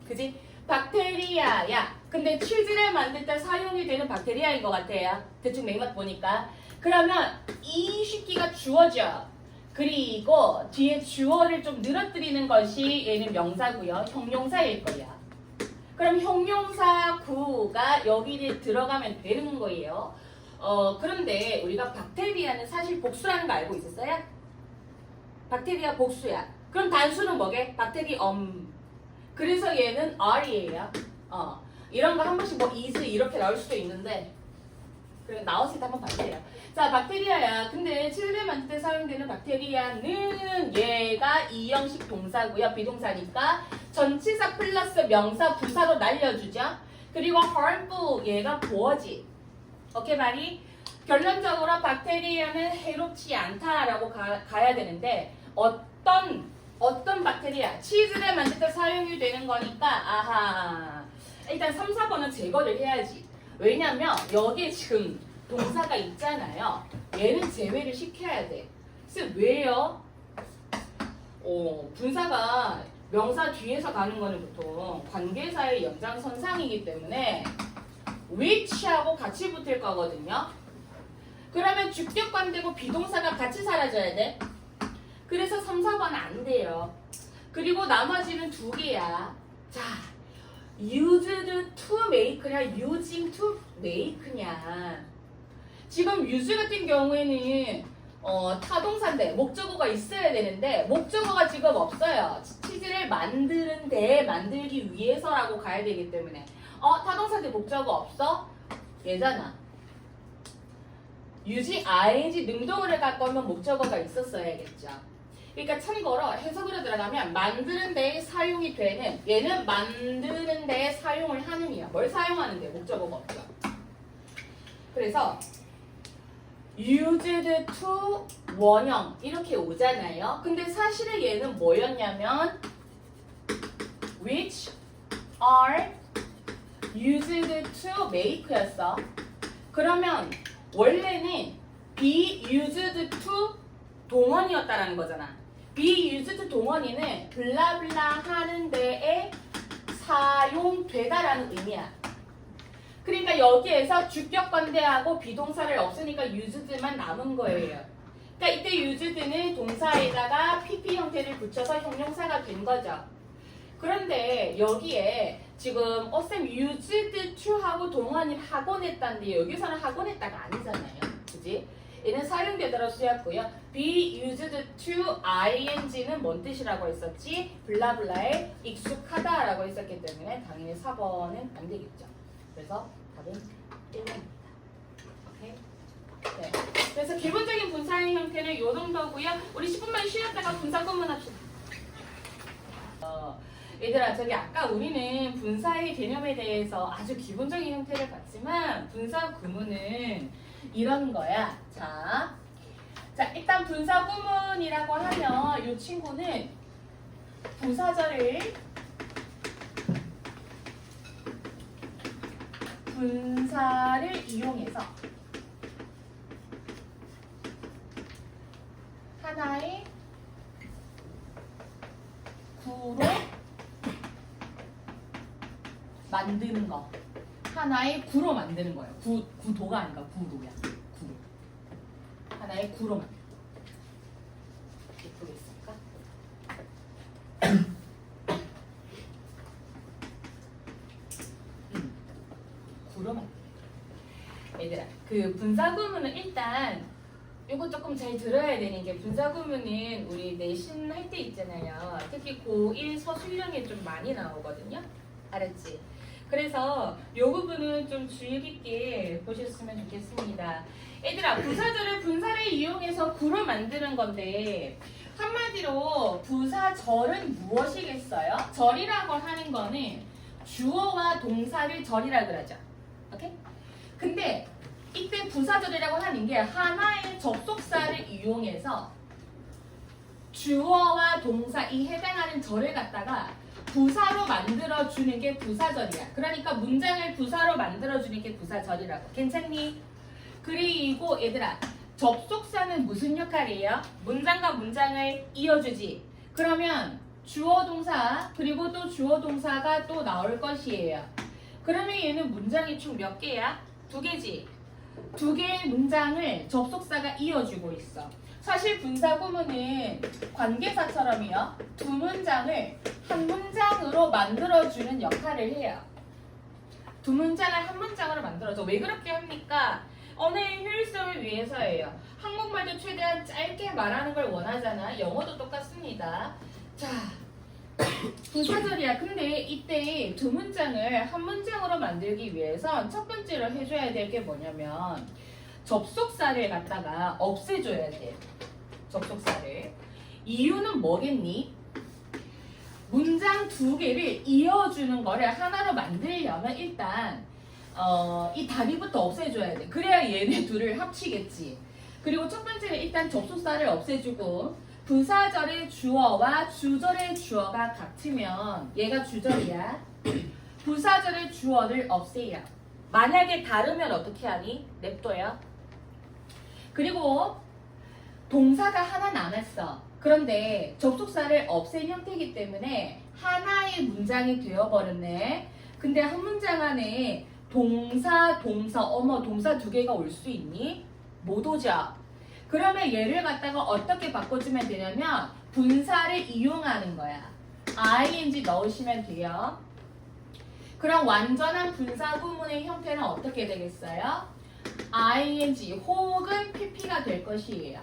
그지? 박테리아야. 근데 치즈를 만들 때 사용이 되는 박테리아인 것 같아요. 대충 맥락 보니까. 그러면 이 식기가 주어져. 그리고 뒤에 주어를 좀 늘어뜨리는 것이 얘는 명사고요. 형용사일 거야. 그럼 형용사 구가 여기 들어가면 되는 거예요. 그런데 우리가 박테리아는 사실 복수라는 거 알고 있었어요? 박테리아 복수야. 그럼 단수는 뭐게? 박테리엄. 그래서 얘는 R이에요. 이런 거 한 번씩 뭐 is 이렇게 나올 수도 있는데 그래 나왔을 때 한번 봐주세요. 자, 박테리아야. 근데 치즈를 만들 때 사용되는 박테리아는 얘가 이형식 동사고요. 비동사니까 전치사 플러스 명사 부사로 날려주죠. 그리고 harmful 얘가 보어지. 오케이 말이? 결론적으로 박테리아는 해롭지 않다라고 가야 되는데 어떤 박테리아? 치즈를 만들 때 사용이 되는 거니까 아하. 일단 3, 4번은 제거를 해야지. 왜냐면 여기에 지금 동사가 있잖아요. 얘는 제외를 시켜야 돼. 그래서 왜요? 분사가 명사 뒤에서 가는 거는 보통 관계사의 연장선상이기 때문에 which하고 같이 붙을 거거든요. 그러면 주격관되고 비동사가 같이 사라져야 돼. 그래서 3, 4번은 안 돼요. 그리고 나머지는 두 개야. 자, used to make냐 using to make냐. 지금 use 같은 경우에는 타동사인데 목적어가 있어야 되는데 목적어가 지금 없어요. 치즈를 만드는데 만들기 위해서라고 가야 되기 때문에 타동사인데 목적어 없어? 얘잖아. use ing 능동어를 갈 거면 목적어가 있었어야겠죠. 그러니까 참고로 해석으로 들어가면 만드는 데에 사용이 되는 얘는 만드는 데에 사용을 하는이야. 뭘 사용하는데 목적어가 없죠. 그래서 used to 원형 이렇게 오잖아요. 근데 사실은 얘는 뭐였냐면 which are used to make였어. 그러면 원래는 be used to 동원이었다라는 거잖아. be used 동원이는 블라블라 하는 데에 사용되다라는 의미야. 그러니까 여기에서 주격 관대하고 비동사를 없으니까 used만 남은 거예요. 그러니까 이때 used는 동사에다가 pp 형태를 붙여서 형용사가 된 거죠. 그런데 여기에 지금 쌤 used to 하고 동원을 하고 냈다는데 여기서는 하고 냈다가 아니잖아요. 그지? 얘는 사용되더라 쓰였고요. be used to ing는 뭔 뜻이라고 했었지? 블라블라에 익숙하다라고 했었기 때문에 당연히 4번은 안 되겠죠. 그래서 답은 1번입니다. 오케이? 네. 그래서 기본적인 분사의 형태는 이 정도고요. 우리 10분만 쉬었다가 분사 구문합시다. 얘들아, 저기 아까 우리는 분사의 개념에 대해서 아주 기본적인 형태를 봤지만 분사 구문은 이런 거야. 자, 일단 분사 구문이라고 하면 이 친구는 분사를 이용해서 하나의 구로 만드는 거. 하나의 구로 만드는 거예요. 구도가 아니라 구로야. 구로. 하나의 구로 만드는 거. 예쁘게 쓸까? 구로 만드는 거. 얘들아, 그 분사 구문은 일단 이거 조금 잘 들어야 되는 게 분사 구문은 우리 내신 할 때 있잖아요. 특히 고1 서술형에 좀 많이 나오거든요. 알았지? 그래서 이 부분은 좀 주의 깊게 보셨으면 좋겠습니다. 얘들아, 부사절을 분사를 이용해서 구로 만드는 건데 한마디로 부사절은 무엇이겠어요? 절이라고 하는 거는 주어와 동사를 절이라 그러죠. 오케이? 근데 이때 부사절이라고 하는 게 하나의 접속사를 이용해서 주어와 동사 이 해당하는 절을 갖다가 부사로 만들어주는 게 부사절이야. 그러니까 문장을 부사로 만들어주는 게 부사절이라고. 괜찮니? 그리고 얘들아, 접속사는 무슨 역할이에요? 문장과 문장을 이어주지. 그러면 주어 동사 그리고 또 주어 동사가 또 나올 것이에요. 그러면 얘는 문장이 총 몇 개야? 2개지. 두 개의 문장을 접속사가 이어주고 있어. 사실 분사구문은 관계사처럼요. 두 문장을 한 문장으로 만들어주는 역할을 해요. 두 문장을 한 문장으로 만들어줘. 왜 그렇게 합니까? 언어의 효율성을 위해서예요. 한국말도 최대한 짧게 말하는 걸 원하잖아. 영어도 똑같습니다. 자, 부사절이야. 근데 이때 두 문장을 한 문장으로 만들기 위해선 첫 번째로 해줘야 될 게 뭐냐면 접속사를 갖다가 없애줘야 돼. 접속사를. 이유는 뭐겠니? 문장 두 개를 이어주는 거를 하나로 만들려면 일단 이 다리부터 없애줘야 돼. 그래야 얘네 둘을 합치겠지. 그리고 첫 번째는 일단 접속사를 없애주고 부사절의 주어와 주절의 주어가 같으면 얘가 주절이야. 부사절의 주어를 없애요. 만약에 다르면 어떻게 하니? 냅둬요. 그리고 동사가 하나 남았어. 그런데 접속사를 없앤 형태이기 때문에 하나의 문장이 되어버렸네. 근데 한 문장 안에 동사, 어머 동사 두 개가 올 수 있니? 못 오죠. 그러면 얘를 갖다가 어떻게 바꿔주면 되냐면 분사를 이용하는 거야. ing 넣으시면 돼요. 그럼 완전한 분사 구문의 형태는 어떻게 되겠어요? ing 혹은 pp가 될 것이에요.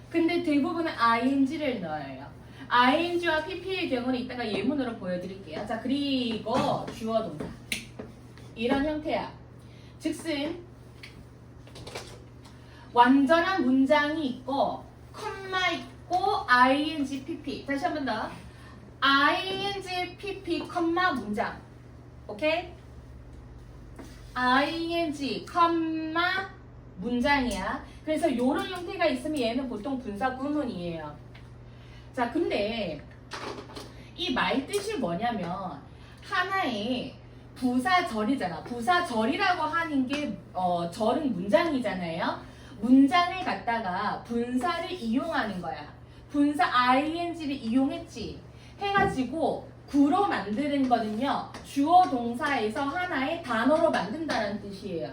근데 대부분은 ing를 넣어요. ing와 pp의 경우는 이따가 예문으로 보여드릴게요. 자, 그리고 주어 동사 이런 형태야. 즉슨 완전한 문장이 있고 콤마 있고 ing, pp. 다시 한 번 더. ing, pp, 콤마 문장. 오케이? ing, 콤마 문장이야. 그래서 이런 형태가 있으면 얘는 보통 분사 구문이에요. 자, 근데 이 말 뜻이 뭐냐면 하나의 부사절이잖아. 부사절이라고 하는 게 절은 문장이잖아요. 문장을 갖다가 분사를 이용하는 거야. 분사 ing를 이용했지. 해가지고 구로 만드는 거는요. 주어 동사에서 하나의 단어로 만든다는 뜻이에요.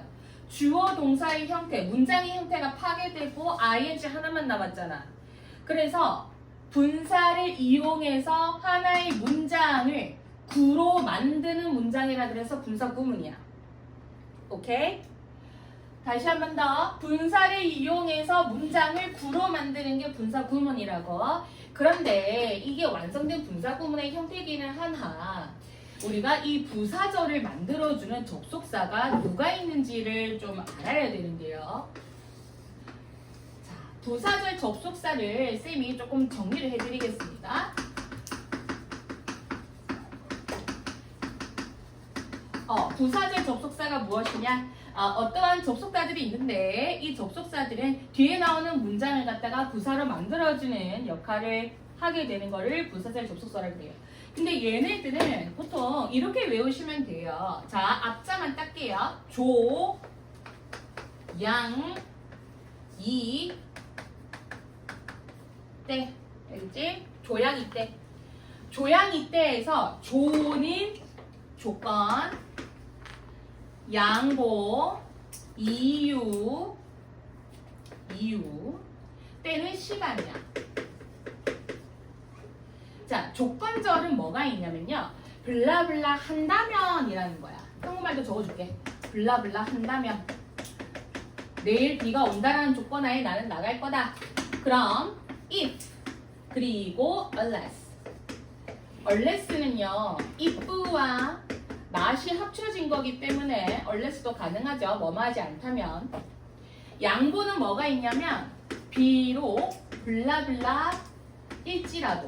주어 동사의 형태, 문장의 형태가 파괴되고 ing 하나만 남았잖아. 그래서 분사를 이용해서 하나의 문장을 구로 만드는 문장이라 그래서 분사 구문이야. 오케이? 다시 한 번 더. 분사를 이용해서 문장을 구로 만드는 게 분사 구문이라고. 그런데 이게 완성된 분사 구문의 형태이기는 하나 우리가 이 부사절을 만들어주는 접속사가 누가 있는지를 좀 알아야 되는데요. 자, 부사절 접속사를 쌤이 조금 정리를 해드리겠습니다. 부사절 접속사가 무엇이냐? 어떠한 접속사들이 있는데 이 접속사들은 뒤에 나오는 문장을 갖다가 부사로 만들어주는 역할을 하게 되는 거를 부사절 접속사라고 해요. 근데 얘네들은 보통 이렇게 외우시면 돼요. 자, 앞자만 딸게요. 조, 양, 이, 때. 알겠지? 조양, 이때. 조양, 이때에서 조는 조건, 양보, 이유, 때는 시간이야. 자, 조건절은 뭐가 있냐면요. 블라블라 한다면이라는 거야. 한국말도 적어줄게. 블라블라 한다면. 내일 비가 온다라는 조건하에 나는 나갈 거다. 그럼 if 그리고 unless. unless는요. if와 not이 합쳐진 거기 때문에 unless도 가능하죠. 뭐뭐 하지 않다면. 양보는 뭐가 있냐면 비록 블라블라 일지라도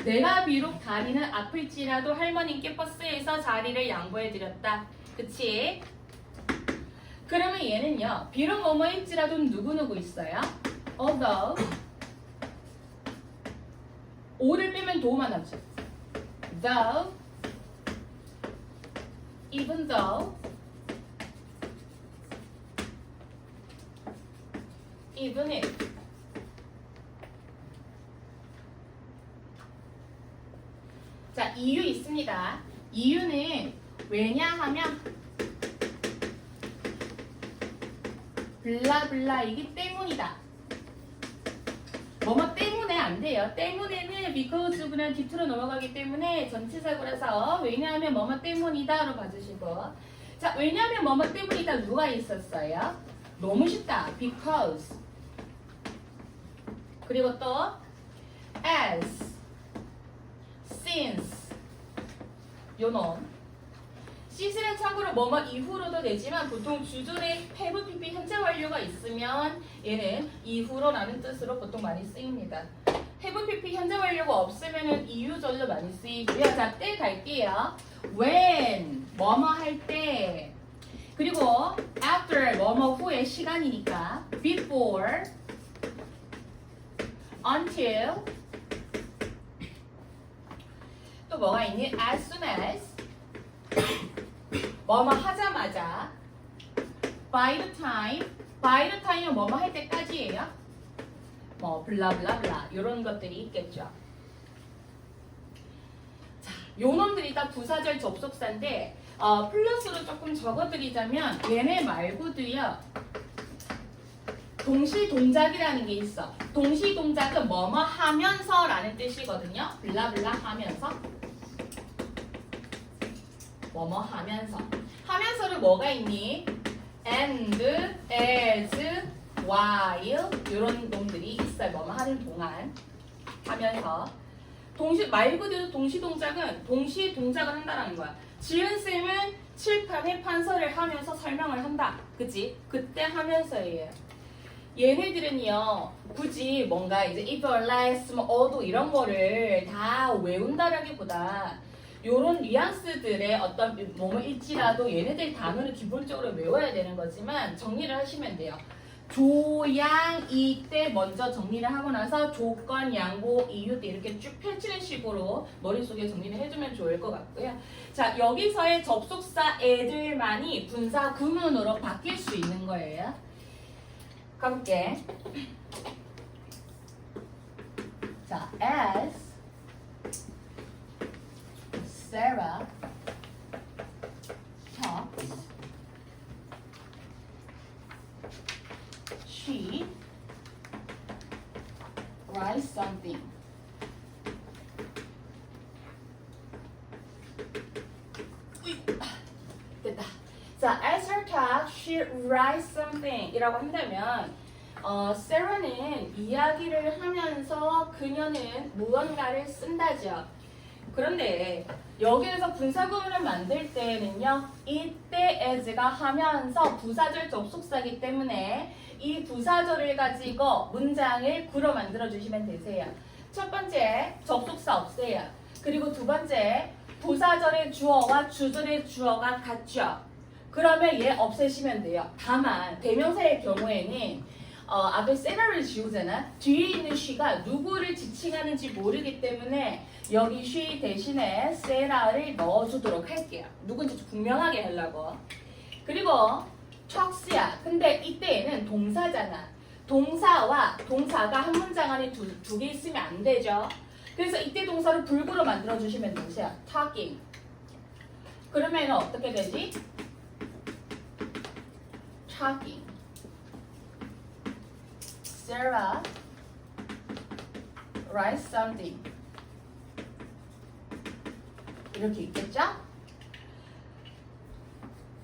내가 비록 다리는 아플지라도 할머님께 버스에서 자리를 양보해드렸다. 그치? 그러면 얘는요. 비록 뭐뭐일지라도 누구누구 있어요? although 오를 빼면 도만 남죠. though even though even if 자, 이유 있습니다. 이유는 왜냐하면 블라블라이기 때문이다. 뭐뭐 때문에 안 돼요. 때문에는 because 그냥 뒤로 넘어가기 때문에 전치사고라서 왜냐하면 뭐뭐 때문이다로 봐주시고 자 왜냐하면 뭐뭐 때문이다 누가 있었어요? 너무 쉽다. because 그리고 또 as since 요놈 since는 참고로 뭐뭐 이후로도 되지만 보통 주절에 have PP 현재 완료가 있으면 얘는 이후로라는 뜻으로 보통 많이 쓰입니다. have PP 현재 완료가 없으면은 이유절로 많이 쓰이고요. 자, 때 갈게요. when 뭐뭐 할 때 그리고 after 뭐뭐 후의 시간이니까 before until 또 뭐가 있니? as soon as 뭐뭐 하자마자 by the time은 뭐뭐 할 때까지예요. 뭐 블라블라블라 이런 것들이 있겠죠. 자, 요놈들이 다 부사절 접속사인데 플러스로 조금 적어드리자면 얘네 말고도요. 동시동작이라는 게 있어. 동시동작은 뭐뭐 하면서라는 뜻이거든요. 블라블라 하면서 뭐뭐 하면서 하면서를 뭐가 있니? and, as, while 이런 놈들이 있어요. 뭐뭐 하는 동안 하면서 말 그대로 동시동작은 동시동작을 한다는 거야. 지은쌤은 칠판에 판서를 하면서 설명을 한다. 그치? 그때 하면서예요. 얘네들은요 굳이 뭔가 이제 if or less, 뭐 어도 이런 거를 다 외운다라기보다 요런 뉘앙스들의 어떤 뭐뭐일지라도 얘네들 단어를 기본적으로 외워야 되는 거지만 정리를 하시면 돼요. 조양 이때 먼저 정리를 하고 나서 조건, 양보, 이유 때 이렇게 쭉 펼치는 식으로 머릿속에 정리를 해주면 좋을 것 같고요. 자, 여기서의 접속사 애들만이 분사 구문으로 바뀔 수 있는 거예요. 가볼게. 자, as Sarah talks, she writes something. 됐다. 자, as her talks, she writes something 이라고 한다면 Sarah는 이야기를 하면서 그녀는 무언가를 쓴다죠. 그런데 여기에서 분사구문을 만들 때는요. 이때 as가 하면서 부사절 접속사이기 때문에 이 부사절을 가지고 문장을 구로 만들어 주시면 되세요. 첫 번째 접속사 없애요. 그리고 두 번째 부사절의 주어와 주절의 주어가 같죠. 그러면 얘 없애시면 돼요. 다만 대명사의 경우에는 앞에 세라를 지우잖아. 뒤에 있는 she가 누구를 지칭하는지 모르기 때문에 여기 she 대신에 세라를 넣어주도록 할게요. 누군지 분명하게 하려고. 그리고 talks야. 근데 이때에는 동사잖아. 동사와 동사가 한 문장 안에 두 개 있으면 안 되죠. 그래서 이때 동사를 불구로 만들어 주시면 되세요. talking. 그러면 어떻게 되지? talking. Sarah writes something. 이렇게 있겠죠?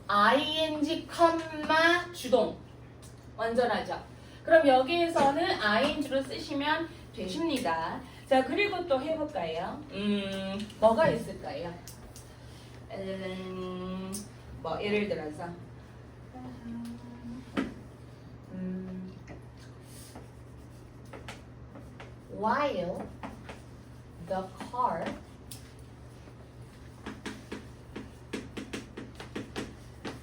ing, 주동. 완전하죠? 그럼 여기에서는 ing로 쓰시면 되십니다. 자, 그리고 또 해볼까요? 뭐가 있을까요? 뭐, 예를 들어서. While the car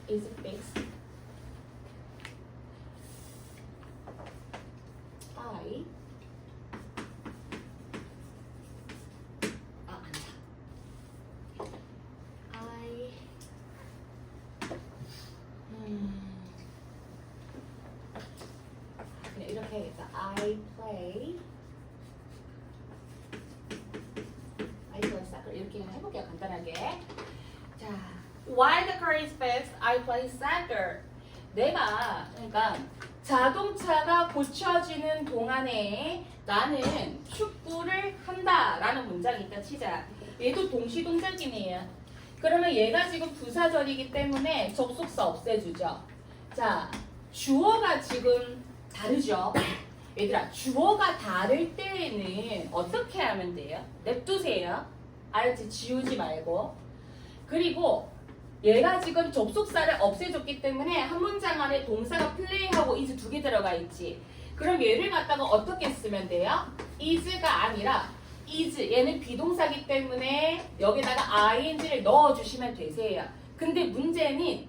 is fixed, I 그냥 이렇게 해야겠다. I play soccer. 이렇게 해볼게요. 간단하게. 자, while the car is fixed, I play soccer. 내가 그러니까 자동차가 고쳐지는 동안에 나는 축구를 한다라는 문장이 있다 치자. 얘도 동시동작이네요. 그러면 얘가 지금 부사절이기 때문에 접속사 없애주죠. 자, 주어가 지금 다르죠. 얘들아, 주어가 다를 때에는 어떻게 하면 돼요? 냅두세요. 알지? 지우지 말고. 그리고 얘가 지금 접속사를 없애줬기 때문에 한 문장 안에 동사가 플레이하고 is 두 개 들어가 있지. 그럼 얘를 갖다가 어떻게 쓰면 돼요? is가 아니라 is, 얘는 비동사기 때문에 여기다가 ing를 넣어주시면 되세요. 근데 문제는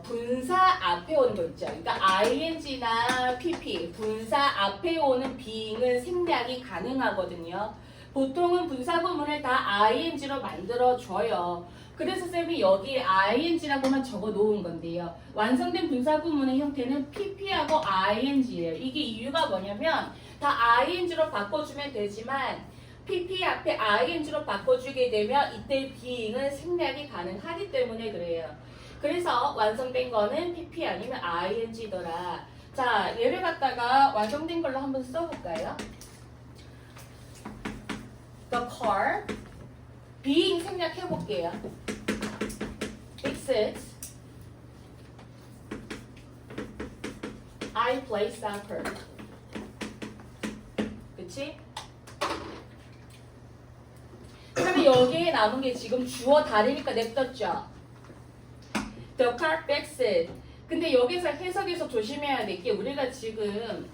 분사 앞에 오는 거 있죠. 그러니까 ing나 pp, 분사 앞에 오는 being은 생략이 가능하거든요. 보통은 분사 구문을 다 ing로 만들어줘요. 그래서 쌤이 여기에 ing라고만 적어 놓은 건데요. 완성된 분사 구문의 형태는 pp하고 ing예요. 이게 이유가 뭐냐면 다 ing로 바꿔주면 되지만 pp 앞에 ing로 바꿔주게 되면 이때 being은 생략이 가능하기 때문에 그래요. 그래서 완성된 거는 pp 아니면 ing더라. 자, 얘를 갖다가 완성된 걸로 한번 써볼까요? The car being 생략해볼게요. Exits I play soccer. 그치? 그러면 여기에 남은 게 지금 주어 다르니까 냅뒀죠? The car fixed. 근데 여기서 해석에서 조심해야 될 게 우리가 지금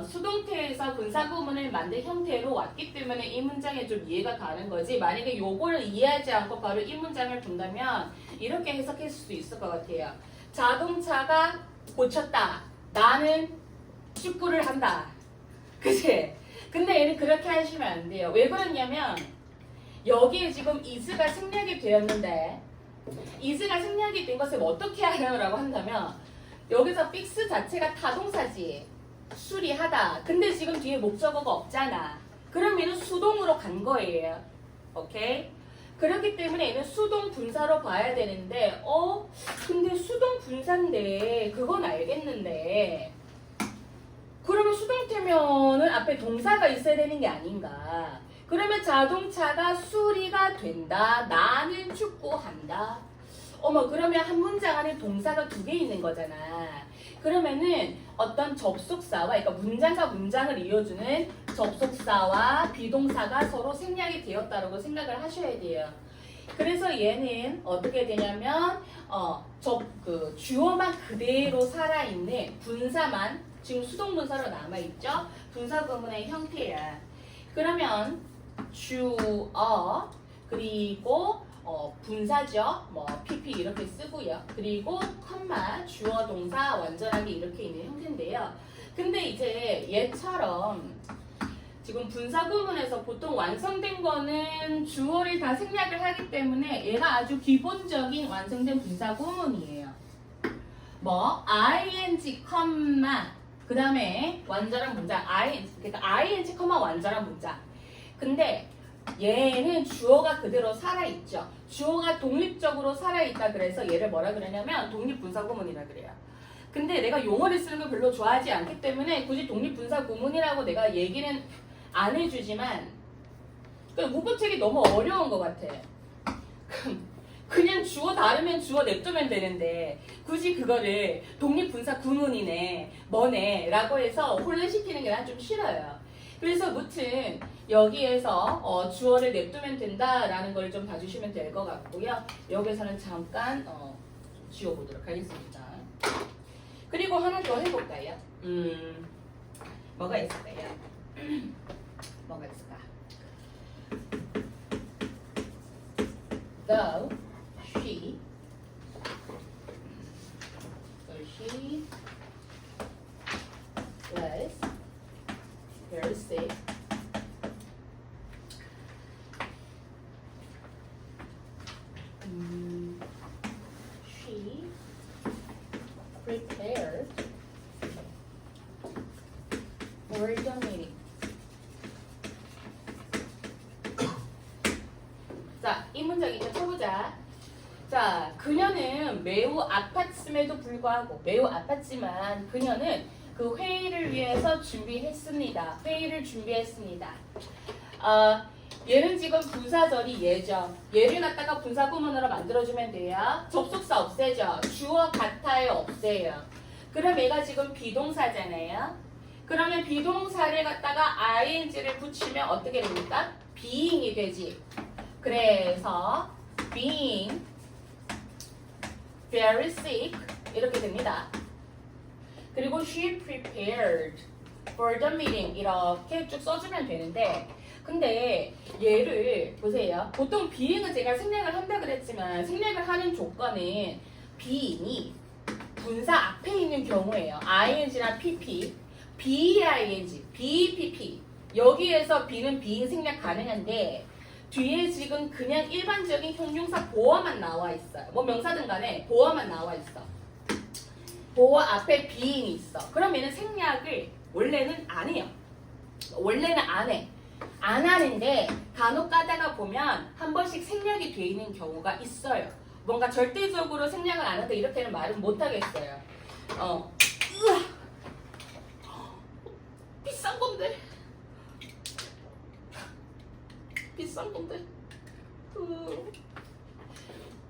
수동태에서 분사구문을 만든 형태로 왔기 때문에 이 문장에 좀 이해가 가는 거지. 만약에 요거를 이해하지 않고 바로 이 문장을 본다면 이렇게 해석했을 수 있을 것 같아요. 자동차가 고쳤다. 나는 축구를 한다. 그치? 근데 얘는 그렇게 하시면 안 돼요. 왜 그러냐면 여기에 지금 is가 생략이 되었는데 is가 생략이 된 것을 어떻게 하냐고 한다면 여기서 fix 자체가 타동사지. 수리하다. 근데 지금 뒤에 목적어가 없잖아. 그럼 얘는 수동으로 간 거예요. 오케이? 그렇기 때문에 얘는 수동 분사로 봐야 되는데 근데 수동 분사인데 그건 알겠는데 그러면 수동태면은 앞에 동사가 있어야 되는 게 아닌가. 그러면 자동차가 수리가 된다. 나는 축구한다. 그러면 한 문장 안에 동사가 두 개 있는 거잖아. 그러면은 어떤 접속사와, 그러니까 문장과 문장을 이어주는 접속사와 비동사가 서로 생략이 되었다고 생각을 하셔야 돼요. 그래서 얘는 어떻게 되냐면 주어만 그대로 살아있는 분사만 지금 수동분사로 남아있죠. 분사구문의 형태야. 그러면 주어 그리고 분사죠. pp 이렇게 쓰고요. 그리고 컴마 주어 동사 완전하게 이렇게 있는 형태인데요. 근데 이제 얘처럼 지금 분사 구문에서 보통 완성된 거는 주어를 다 생략을 하기 때문에 얘가 아주 기본적인 완성된 분사 구문이에요. ing, 그 다음에 완전한 문장 그러니까 ing, 완전한 문장. 근데 얘는 주어가 그대로 살아있죠. 주어가 독립적으로 살아있다 그래서 얘를 뭐라 그러냐면 독립분사구문이라 그래요. 근데 내가 용어를 쓰는 걸 별로 좋아하지 않기 때문에 굳이 독립분사구문이라고 내가 얘기는 안 해주지만 문법책이 너무 어려운 것 같아. 그냥 주어 다르면 주어 냅두면 되는데 굳이 그거를 독립분사구문이네 뭐네 라고 해서 혼란시키는 게 난 좀 싫어요. 그래서 무튼 여기에서 주어를 냅두면 된다라는 걸 좀 봐주시면 될 것 같고요. 여기서는 잠깐 지워보도록 하겠습니다. 그리고 하나 더 해볼까요? 뭐가 있을까요? 뭐가 있을까? Though she was very sick. She prepared for the meeting. 자, 이 문장 이제 쳐보자. 자, 그녀는 매우 아팠음에도 불구하고 매우 아팠지만 그녀는 그 회의를 위해서 준비했습니다. 회의를 준비했습니다. 얘는 지금 분사절이 얘죠. 얘를 갖다가 분사구문으로 만들어주면 돼요. 접속사 없애죠. 주어 같아요, 없애요. 그럼 얘가 지금 비동사잖아요. 그러면 비동사를 갖다가 ing를 붙이면 어떻게 됩니까? being이 되지. 그래서 being very sick 이렇게 됩니다. 그리고 she prepared for the meeting 이렇게 쭉 써주면 되는데 근데 얘를 보세요. 보통 being은 제가 생략을 한다 그랬지만 생략을 하는 조건은 being이 분사 앞에 있는 경우예요. ing나 pp, being, bpp 여기에서 be는 being 생략 가능한데 뒤에 지금 그냥 일반적인 형용사 보어만 나와 있어요. 뭐 명사든 간에 보어만 나와 있어. 보어 앞에 being이 있어. 그럼 얘는 생략을 원래는 안 해요. 원래는 안 해. 안 하는데 간혹 가다가 보면 한 번씩 생략이 돼 있는 경우가 있어요. 뭔가 절대적으로 생략을 안 한다 이렇게는 말은 못 하겠어요. 비싼 건데. 비싼 건데.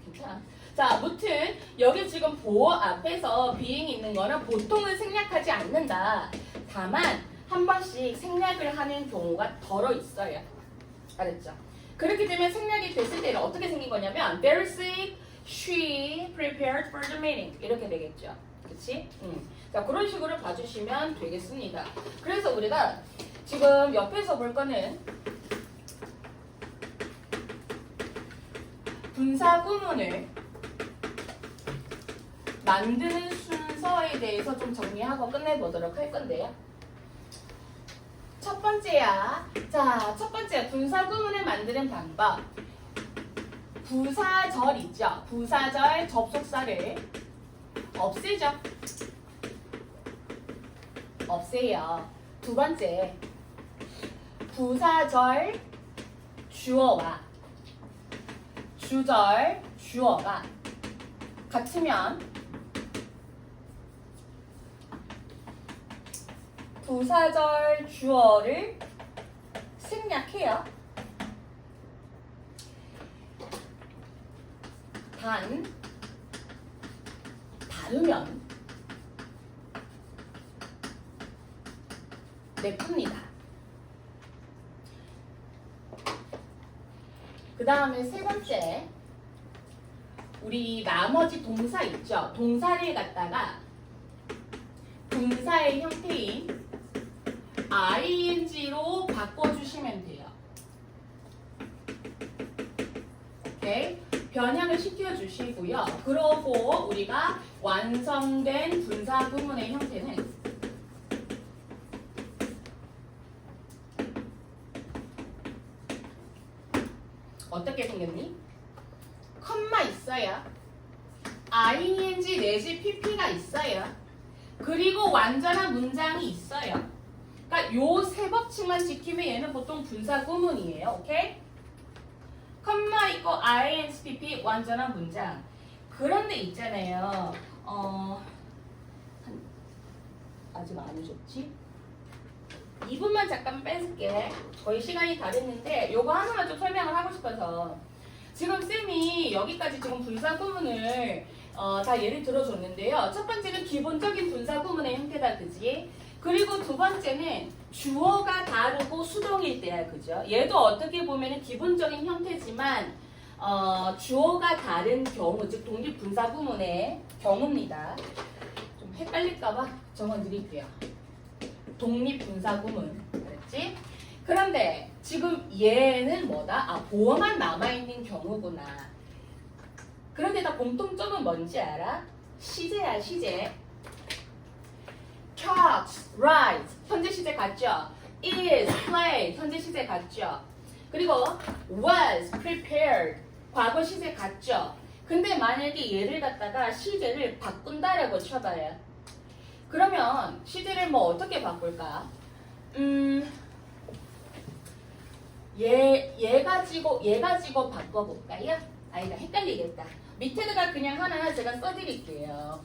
괜찮아. 자, 무튼 여기 지금 보어 앞에서 being이 있는 거는 보통은 생략하지 않는다. 다만 한 번씩 생략을 하는 경우가 덜어 있어요. 알았죠? 그렇기 때문에 생략이 됐을 때는 어떻게 생긴 거냐면 very sick, she prepared for the meeting 이렇게 되겠죠. 그치? 자, 그런 식으로 봐주시면 되겠습니다. 그래서 우리가 지금 옆에서 볼 거는 분사 구문을 만드는 순서에 대해서 좀 정리하고 끝내보도록 할 건데요. 첫 번째야. 자, 첫 번째 분사 구문을 만드는 방법. 부사절 있죠. 부사절 접속사를 없애죠. 없애요. 두 번째 부사절 주어와 주절 주어가 같으면 부사절 주어를 생략해요. 단 다르면 내풉니다. 그 다음에 세 번째 우리 나머지 동사 있죠. 동사를 갖다가 분사의 형태인 ing로 바꿔주시면 돼요. 오케이? 변형을 시켜주시고요. 그러고 우리가 완성된 분사 구문의 형태는 어떻게 생겼니? 컴마 있어요. ing 내지 pp가 있어요. 그리고 완전한 문장이 있어요. 그러니까 요 세 법칙만 지키면 얘는 보통 분사 구문이에요. 오케이? 컴마 있고 ing, pp 완전한 문장. 그런데 있잖아요. 아직 안 해줬지? 2분만 잠깐 뺏을게. 거의 시간이 다 됐는데 요거 하나만 좀 설명을 하고 싶어서 지금 쌤이 여기까지 지금 분사 구문을 다 예를 들어줬는데요. 첫 번째는 기본적인 분사 구문의 형태다, 그지? 그리고 두 번째는 주어가 다르고 수동일 때야, 그죠? 얘도 어떻게 보면 기본적인 형태지만 주어가 다른 경우, 즉 독립 분사 구문의 경우입니다. 좀 헷갈릴까봐 적어드릴게요. 독립 분사 구문, 그랬지? 그런데 지금 얘는 뭐다? 보어만 남아있는 경우구나. 그런데다 공통점은 뭔지 알아? 시제야, 시제. talks, writes, 현재 시제 같죠? is, play, 현재 시제 같죠? 그리고 was, prepared, 과거 시제 같죠? 근데 만약에 얘를 갖다가 시제를 바꾼다라고 쳐봐요. 그러면 시제를 뭐 어떻게 바꿀까? 얘 가지고 바꿔볼까요? 아니다, 헷갈리겠다. 밑에다가 그냥 하나 제가 써드릴게요.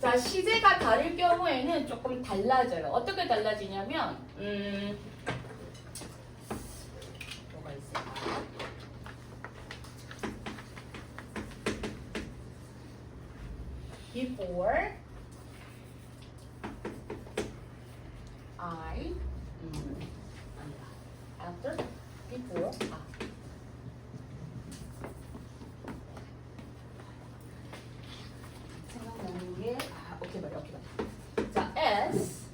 자, 시제가 다를 경우에는 조금 달라져요. 어떻게 달라지냐면 뭐가 있을까? Before I 아니다. After before 생각나는 게 오케이 말이야. 자, as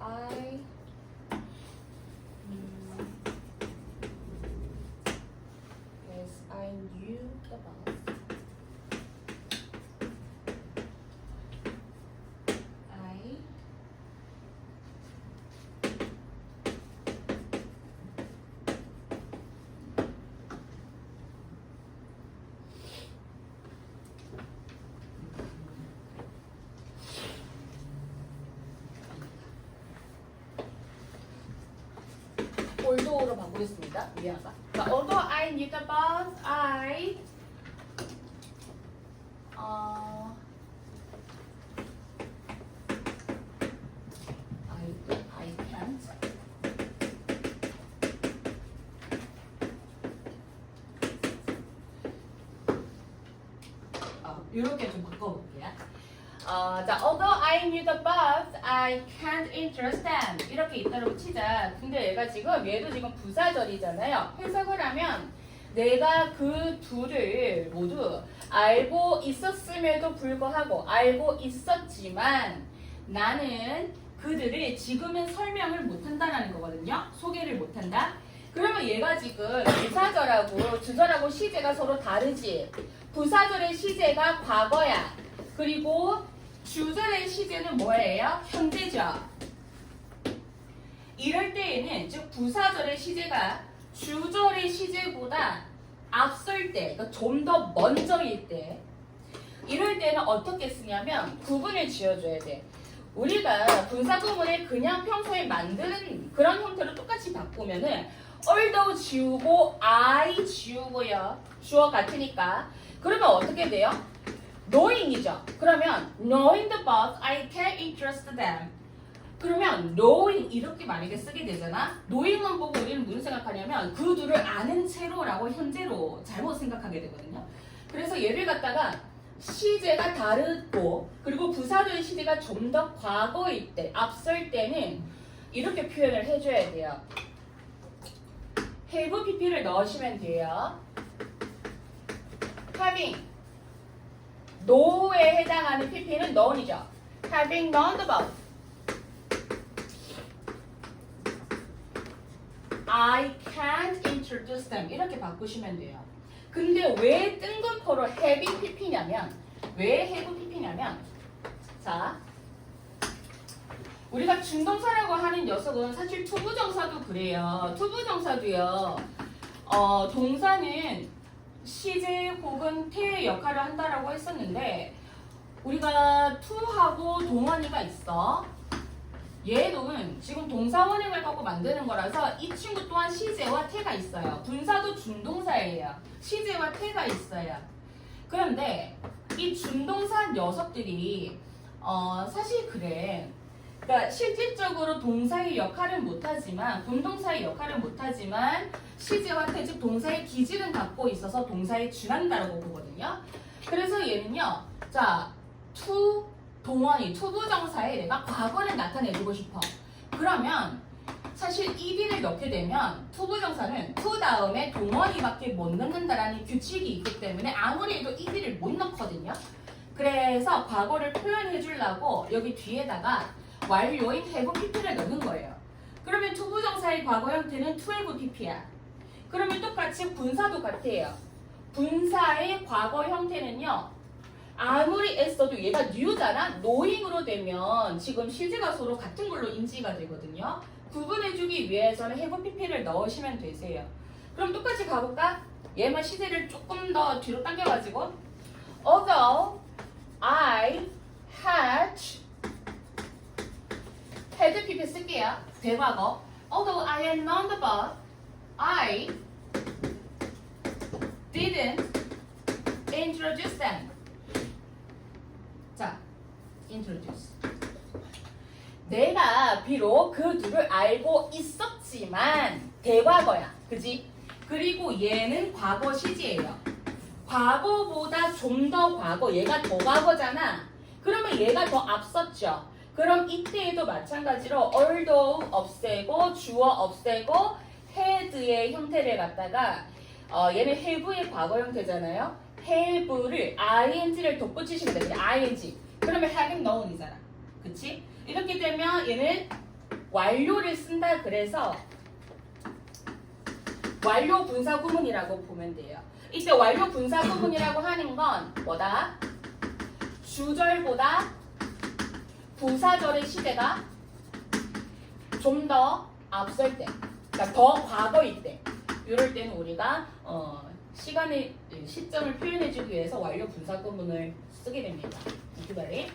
I as I knew about I although로 바꾸겠습니다. 미안하다. 자, although I knew about I can't 이렇게 좀 바꿔볼게요. 자, although I knew the bugs, I can't interest them. 이렇게 있다고 치자. 근데 얘가 지금 얘도 지금 부사절이잖아요. 해석을 하면 내가 그 둘을 모두 알고 있었음에도 불구하고 알고 있었지만 나는 그들을 지금은 설명을 못한다라는 거거든요. 소개를 못한다. 그러면 얘가 지금 부사절하고 주절하고 시제가 서로 다르지. 부사절의 시제가 과거야. 그리고 주절의 시제는 뭐예요? 현재죠. 이럴 때에는 즉 부사절의 시제가 주절의 시제보다 앞설 때, 그러니까 좀 더 먼저일 때, 이럴 때는 어떻게 쓰냐면 구분을 지어줘야 돼. 우리가 분사 구문을 그냥 평소에 만드는 그런 형태로 똑같이 바꾸면은 although 지우고 I 지우고요. 주어 같으니까. 그러면 어떻게 돼요? knowing이죠. 그러면 knowing the bugs, I can interest them. 그러면 knowing 이렇게 만약에 쓰게 되잖아. knowing만 보고 우리는 무슨 생각하냐면 그 둘을 아는 채로라고 현재로 잘못 생각하게 되거든요. 그래서 얘를 갖다가 시제가 다르고 그리고 부사절 시제가 좀 더 과거일 때, 앞설 때는 이렇게 표현을 해줘야 돼요. have pp를 넣으시면 돼요. having know에 해당하는 pp는 known이죠. having known about I can't introduce them 이렇게 바꾸시면 돼요. 근데 왜 뜬금포로 having pp냐면 왜 have pp냐면 자 우리가 준동사라고 하는 녀석은 사실 투부정사도 그래요. 투부정사도요. 동사는 시제 혹은 태의 역할을 한다라고 했었는데 우리가 to하고 동원이가 있어. 얘는 지금 동사 원형을 갖고 만드는 거라서 이 친구 또한 시제와 태가 있어요. 분사도 준동사예요. 시제와 태가 있어요. 그런데 이 준동사 녀석들이 사실 그래. 그러니까 실질적으로 동사의 역할은 못하지만 분동사의 역할은 못하지만 시제와 태, 즉 동사의 기질은 갖고 있어서 동사에 준한다라고 보거든요. 그래서 얘는요. 자, to 동원이 투부정사에 내가 과거를 나타내주고 싶어. 그러면 사실 ed를 넣게 되면 투부정사는 to 다음에 동원이밖에 못 넣는다라는 규칙이 있기 때문에 아무리 해도 ed를 못 넣거든요. 그래서 과거를 표현해 주려고 여기 뒤에다가 완료인 have pp를 넣는 거예요. 그러면 투부정사의 과거 형태는 to have pp야. 그러면 똑같이 분사도 같아요. 분사의 과거 형태는요. 아무리 애써도 얘가 new잖아. knowing으로 되면 지금 시제가 서로 같은 걸로 인지가 되거든요. 구분해주기 위해서는 have pp를 넣으시면 되세요. 그럼 똑같이 가볼까? 얘만 시제를 조금 더 뒤로 당겨가지고 although I had pp 쓸게요. 대과거. Although I had known the bus, I didn't introduce them. 자, introduce. 내가 비록 그 둘을 알고 있었지만 대과거야. 그지? 그리고 얘는 과거 시제예요. 과거보다 좀 더 과거, 얘가 더 과거잖아. 그러면 얘가 더 앞섰죠. 그럼 이때에도 마찬가지로 although 없애고 주어 없애고 had의 형태를 갖다가 얘는 have의 과거 형태잖아요. have를 ing를 덧붙이시면 돼요. ing. 그러면 having known이잖아. 그치? 이렇게 되면 얘는 완료를 쓴다 그래서 완료 분사 구문이라고 보면 돼요. 이때 완료 분사 구문이라고 하는 건 뭐다? 주절보다 부사절의 시제가 좀 더 앞설 때, 그러니까 더 과거일 때, 이럴 때는 우리가 시간의 시점을 표현해주기 위해서 완료 분사 구문을 쓰게 됩니다. 이렇게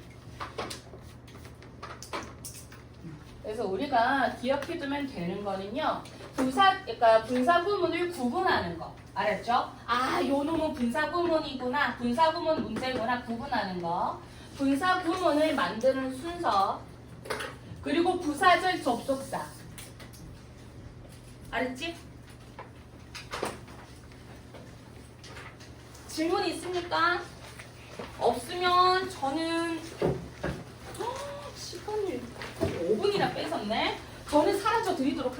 그래서 우리가 기억해두면 되는 거는요, 그러니까 분사 구문을 구분하는 거. 알았죠? 아, 요 놈은 분사 구문이구나. 분사 구문 문제구나. 구분하는 거. 분사 구문을 만드는 순서. 그리고 부사절 접속사. 알았지? 질문 있습니까? 없으면 저는 시간을 5분이나 뺏었네. 저는 사라져 드리도록